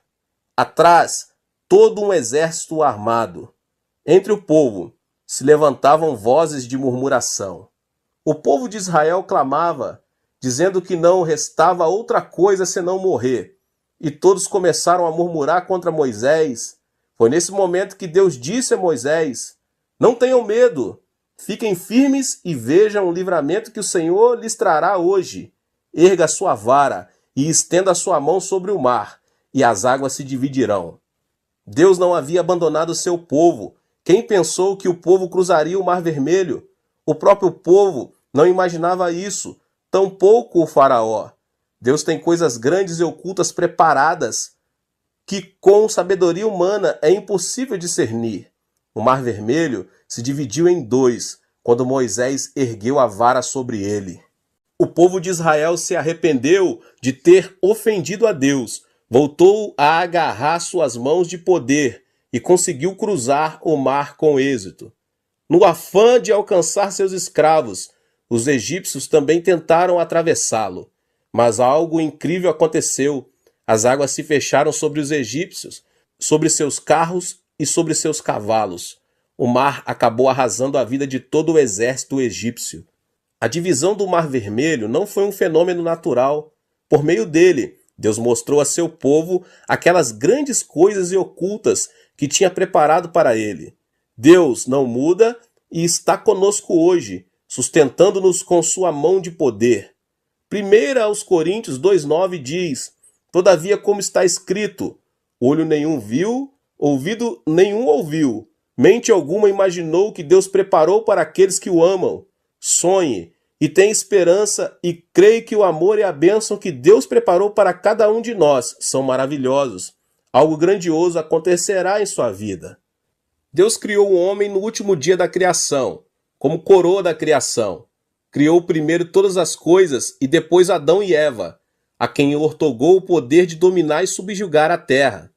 Atrás, todo um exército armado. Entre o povo se levantavam vozes de murmuração. O povo de Israel clamava, dizendo que não restava outra coisa senão morrer. E todos começaram a murmurar contra Moisés. Foi nesse momento que Deus disse a Moisés: não tenham medo, fiquem firmes e vejam o livramento que o Senhor lhes trará hoje. Erga a sua vara e estenda a sua mão sobre o mar, e as águas se dividirão. Deus não havia abandonado o seu povo. Quem pensou que o povo cruzaria o Mar Vermelho? O próprio povo não imaginava isso, tampouco o faraó. Deus tem coisas grandes e ocultas preparadas que com sabedoria humana é impossível discernir. O Mar Vermelho se dividiu em dois quando Moisés ergueu a vara sobre ele. O povo de Israel se arrependeu de ter ofendido a Deus, voltou a agarrar suas mãos de poder e conseguiu cruzar o mar com êxito. No afã de alcançar seus escravos, os egípcios também tentaram atravessá-lo. Mas algo incrível aconteceu. As águas se fecharam sobre os egípcios, sobre seus carros e sobre seus cavalos. O mar acabou arrasando a vida de todo o exército egípcio. A divisão do Mar Vermelho não foi um fenômeno natural. Por meio dele, Deus mostrou a seu povo aquelas grandes coisas e ocultas que tinha preparado para ele. Deus não muda e está conosco hoje, sustentando-nos com sua mão de poder. 1 aos Coríntios 2,9 diz: todavia, como está escrito, olho nenhum viu, ouvido nenhum ouviu, mente alguma imaginou que Deus preparou para aqueles que o amam. Sonhe e tenha esperança e creia que o amor e a bênção que Deus preparou para cada um de nós são maravilhosos. Algo grandioso acontecerá em sua vida. Deus criou o homem no último dia da criação, como coroa da criação. Criou primeiro todas as coisas e depois Adão e Eva, a quem outorgou o poder de dominar e subjugar a terra.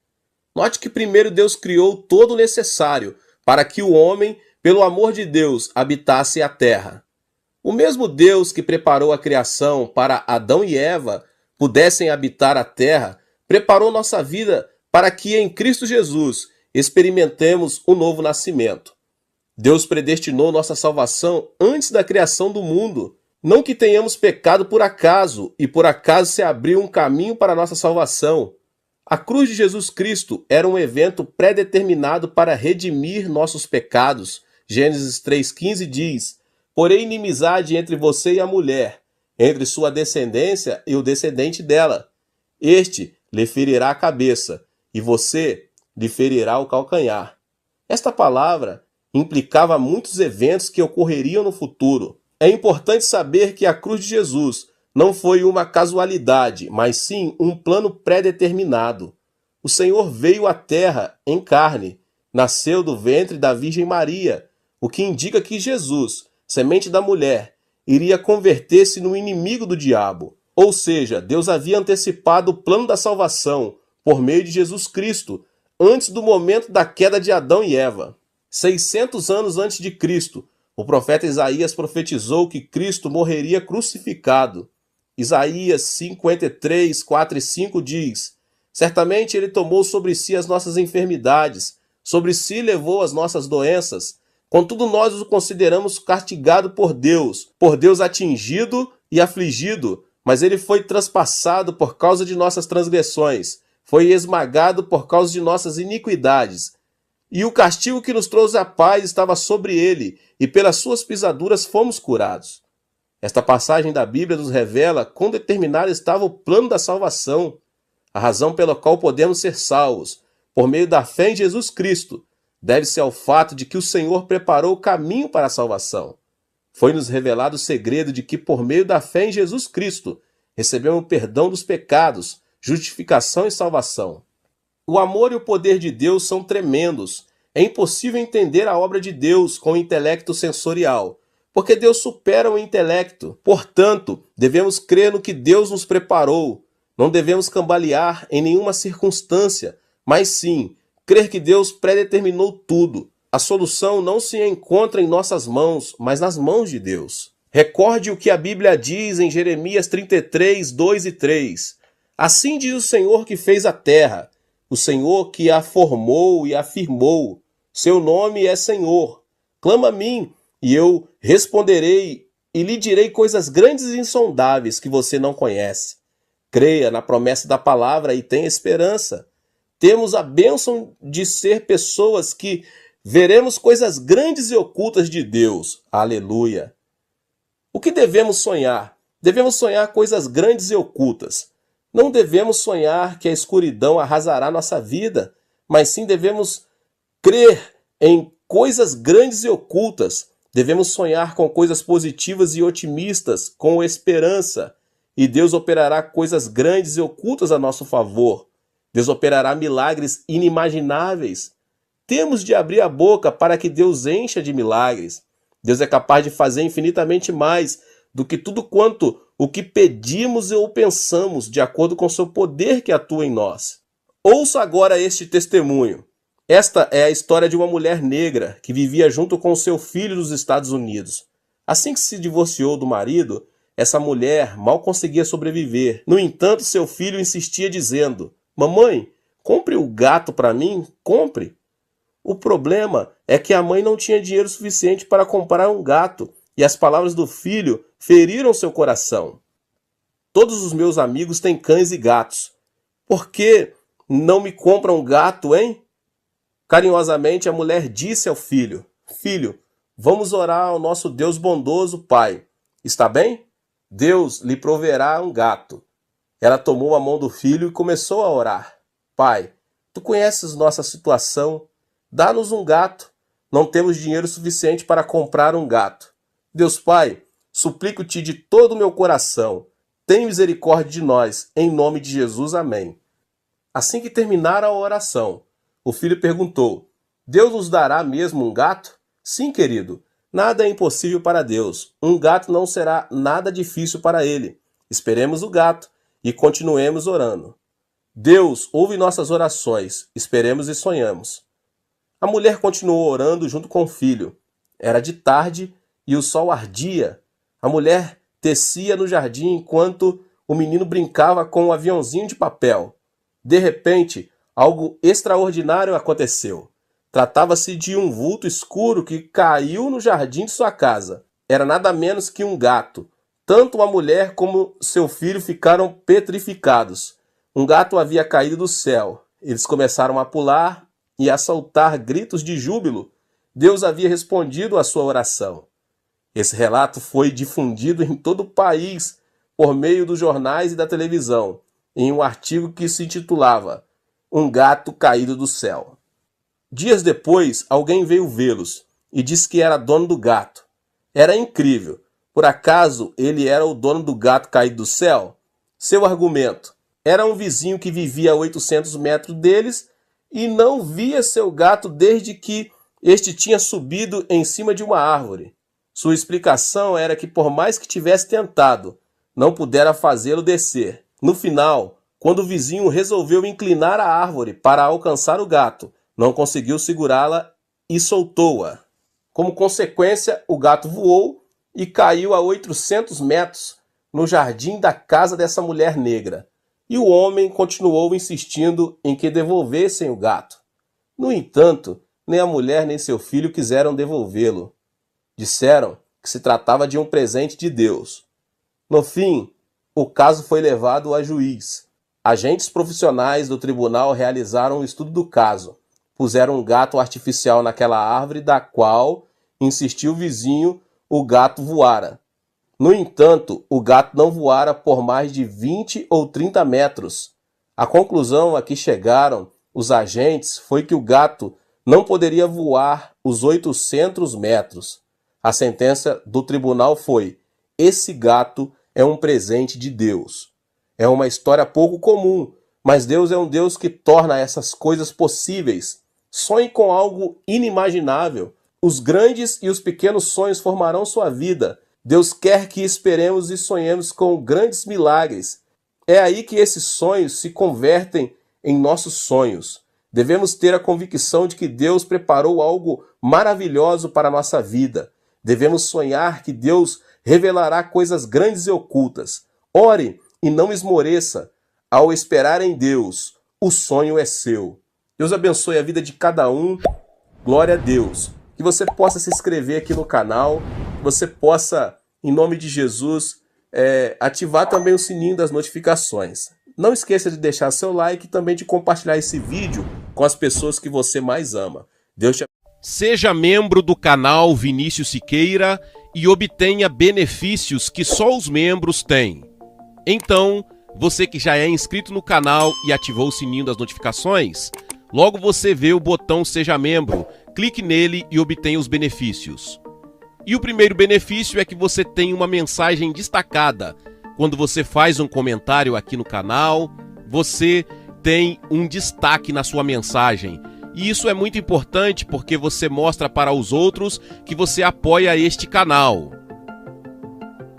Note que primeiro Deus criou todo o necessário para que o homem, pelo amor de Deus, habitasse a terra. O mesmo Deus que preparou a criação para Adão e Eva pudessem habitar a terra, preparou nossa vida para que em Cristo Jesus experimentemos o novo nascimento. Deus predestinou nossa salvação antes da criação do mundo. Não que tenhamos pecado por acaso, e por acaso se abriu um caminho para a nossa salvação. A cruz de Jesus Cristo era um evento pré-determinado para redimir nossos pecados. Gênesis 3,15 diz: porém inimizade entre você e a mulher, entre sua descendência e o descendente dela. Este lhe ferirá a cabeça, e você lhe ferirá o calcanhar. Esta palavra implicava muitos eventos que ocorreriam no futuro. É importante saber que a cruz de Jesus não foi uma casualidade, mas sim um plano pré-determinado. O Senhor veio à terra em carne, nasceu do ventre da Virgem Maria, o que indica que Jesus, semente da mulher, iria converter-se no inimigo do diabo. Ou seja, Deus havia antecipado o plano da salvação por meio de Jesus Cristo, antes do momento da queda de Adão e Eva. 600 anos antes de Cristo, o profeta Isaías profetizou que Cristo morreria crucificado. Isaías 53, 4 e 5 diz: certamente ele tomou sobre si as nossas enfermidades, sobre si levou as nossas doenças. Contudo, nós o consideramos castigado por Deus atingido e afligido, mas ele foi transpassado por causa de nossas transgressões, foi esmagado por causa de nossas iniquidades. E o castigo que nos trouxe a paz estava sobre ele, e pelas suas pisaduras fomos curados. Esta passagem da Bíblia nos revela quão determinado estava o plano da salvação, a razão pela qual podemos ser salvos, por meio da fé em Jesus Cristo, deve-se ao fato de que o Senhor preparou o caminho para a salvação. Foi-nos revelado o segredo de que, por meio da fé em Jesus Cristo, recebemos o perdão dos pecados, justificação e salvação. O amor e o poder de Deus são tremendos. É impossível entender a obra de Deus com o intelecto sensorial, porque Deus supera o intelecto. Portanto, devemos crer no que Deus nos preparou. Não devemos cambalear em nenhuma circunstância, mas sim crer que Deus predeterminou tudo. A solução não se encontra em nossas mãos, mas nas mãos de Deus. Recorde o que a Bíblia diz em Jeremias 33, 2 e 3. Assim diz o Senhor que fez a terra, o Senhor que a formou e a firmou. Seu nome é Senhor. Clama a mim, e eu responderei e lhe direi coisas grandes e insondáveis que você não conhece. Creia na promessa da palavra e tenha esperança. Temos a bênção de ser pessoas que veremos coisas grandes e ocultas de Deus. Aleluia! O que devemos sonhar? Devemos sonhar coisas grandes e ocultas. Não devemos sonhar que a escuridão arrasará nossa vida, mas sim devemos crer em coisas grandes e ocultas. Devemos sonhar com coisas positivas e otimistas, com esperança. E Deus operará coisas grandes e ocultas a nosso favor. Deus operará milagres inimagináveis. Temos de abrir a boca para que Deus encha de milagres. Deus é capaz de fazer infinitamente mais do que tudo quanto o que pedimos ou pensamos, de acordo com o seu poder que atua em nós. Ouça agora este testemunho. Esta é a história de uma mulher negra que vivia junto com seu filho nos Estados Unidos. Assim que se divorciou do marido, essa mulher mal conseguia sobreviver. No entanto, seu filho insistia dizendo: "Mamãe, compre o gato para mim, compre." O problema é que a mãe não tinha dinheiro suficiente para comprar um gato, e as palavras do filho feriram seu coração. "Todos os meus amigos têm cães e gatos. Por que não me compram um gato, hein?" Carinhosamente a mulher disse ao filho: "Filho, vamos orar ao nosso Deus bondoso, Pai. Está bem? Deus lhe proverá um gato." Ela tomou a mão do filho e começou a orar. "Pai, tu conheces nossa situação. Dá-nos um gato. Não temos dinheiro suficiente para comprar um gato. Deus Pai, suplico-te de todo o meu coração. Tem misericórdia de nós. Em nome de Jesus, amém." Assim que terminara a oração, o filho perguntou: "Deus nos dará mesmo um gato?" "Sim, querido. Nada é impossível para Deus. Um gato não será nada difícil para ele. Esperemos o gato e continuemos orando. Deus ouve nossas orações. Esperemos e sonhamos." A mulher continuou orando junto com o filho. Era de tarde e o sol ardia. A mulher tecia no jardim enquanto o menino brincava com um aviãozinho de papel. De repente, algo extraordinário aconteceu. Tratava-se de um vulto escuro que caiu no jardim de sua casa. Era nada menos que um gato. Tanto a mulher como seu filho ficaram petrificados. Um gato havia caído do céu. Eles começaram a pular e a soltar gritos de júbilo. Deus havia respondido à sua oração. Esse relato foi difundido em todo o país por meio dos jornais e da televisão, em um artigo que se intitulava "Um gato caído do céu." Dias depois, alguém veio vê-los e disse que era dono do gato. Era incrível. Por acaso ele era o dono do gato caído do céu? Seu argumento: era um vizinho que vivia a 800 metros deles e não via seu gato desde que este tinha subido em cima de uma árvore. Sua explicação era que, por mais que tivesse tentado, não pudera fazê-lo descer. No final, quando o vizinho resolveu inclinar a árvore para alcançar o gato, não conseguiu segurá-la e soltou-a. Como consequência, o gato voou e caiu a 800 metros no jardim da casa dessa mulher negra. E o homem continuou insistindo em que devolvessem o gato. No entanto, nem a mulher nem seu filho quiseram devolvê-lo. Disseram que se tratava de um presente de Deus. No fim, o caso foi levado a juiz. Agentes profissionais do tribunal realizaram um estudo do caso. Puseram um gato artificial naquela árvore da qual, insistiu o vizinho, o gato voara. No entanto, o gato não voara por mais de 20 ou 30 metros. A conclusão a que chegaram os agentes foi que o gato não poderia voar os 800 metros. A sentença do tribunal foi: esse gato é um presente de Deus. É uma história pouco comum, mas Deus é um Deus que torna essas coisas possíveis. Sonhe com algo inimaginável. Os grandes e os pequenos sonhos formarão sua vida. Deus quer que esperemos e sonhemos com grandes milagres. É aí que esses sonhos se convertem em nossos sonhos. Devemos ter a convicção de que Deus preparou algo maravilhoso para a nossa vida. Devemos sonhar que Deus revelará coisas grandes e ocultas. Ore e não esmoreça. Ao esperar em Deus, o sonho é seu. Deus abençoe a vida de cada um. Glória a Deus. Que você possa se inscrever aqui no canal, que você possa, em nome de Jesus, ativar também o sininho das notificações. Não esqueça de deixar seu like e também de compartilhar esse vídeo com as pessoas que você mais ama. Deus te abençoe. Seja membro do canal Vinícius Siqueira e obtenha benefícios que só os membros têm. Então, você que já é inscrito no canal e ativou o sininho das notificações, logo você vê o botão Seja Membro, clique nele e obtenha os benefícios. E o primeiro benefício é que você tem uma mensagem destacada. Quando você faz um comentário aqui no canal, você tem um destaque na sua mensagem. E isso é muito importante porque você mostra para os outros que você apoia este canal.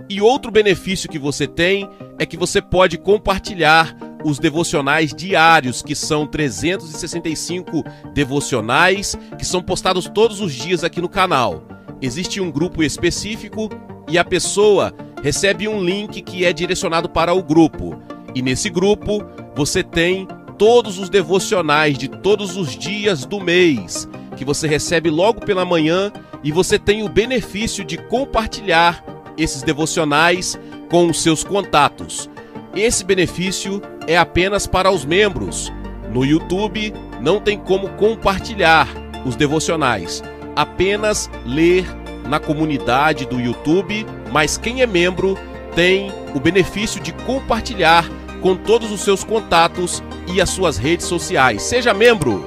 E outro benefício que você tem é que você pode compartilhar os devocionais diários, que são 365 devocionais, que são postados todos os dias aqui no canal. Existe um grupo específico e a pessoa recebe um link que é direcionado para o grupo. E nesse grupo você tem todos os devocionais de todos os dias do mês, que você recebe logo pela manhã, e você tem o benefício de compartilhar esses devocionais com os seus contatos. Esse benefício é apenas para os membros. No YouTube não tem como compartilhar os devocionais, apenas ler na comunidade do YouTube, mas quem é membro tem o benefício de compartilhar com todos os seus contatos e as suas redes sociais. Seja membro!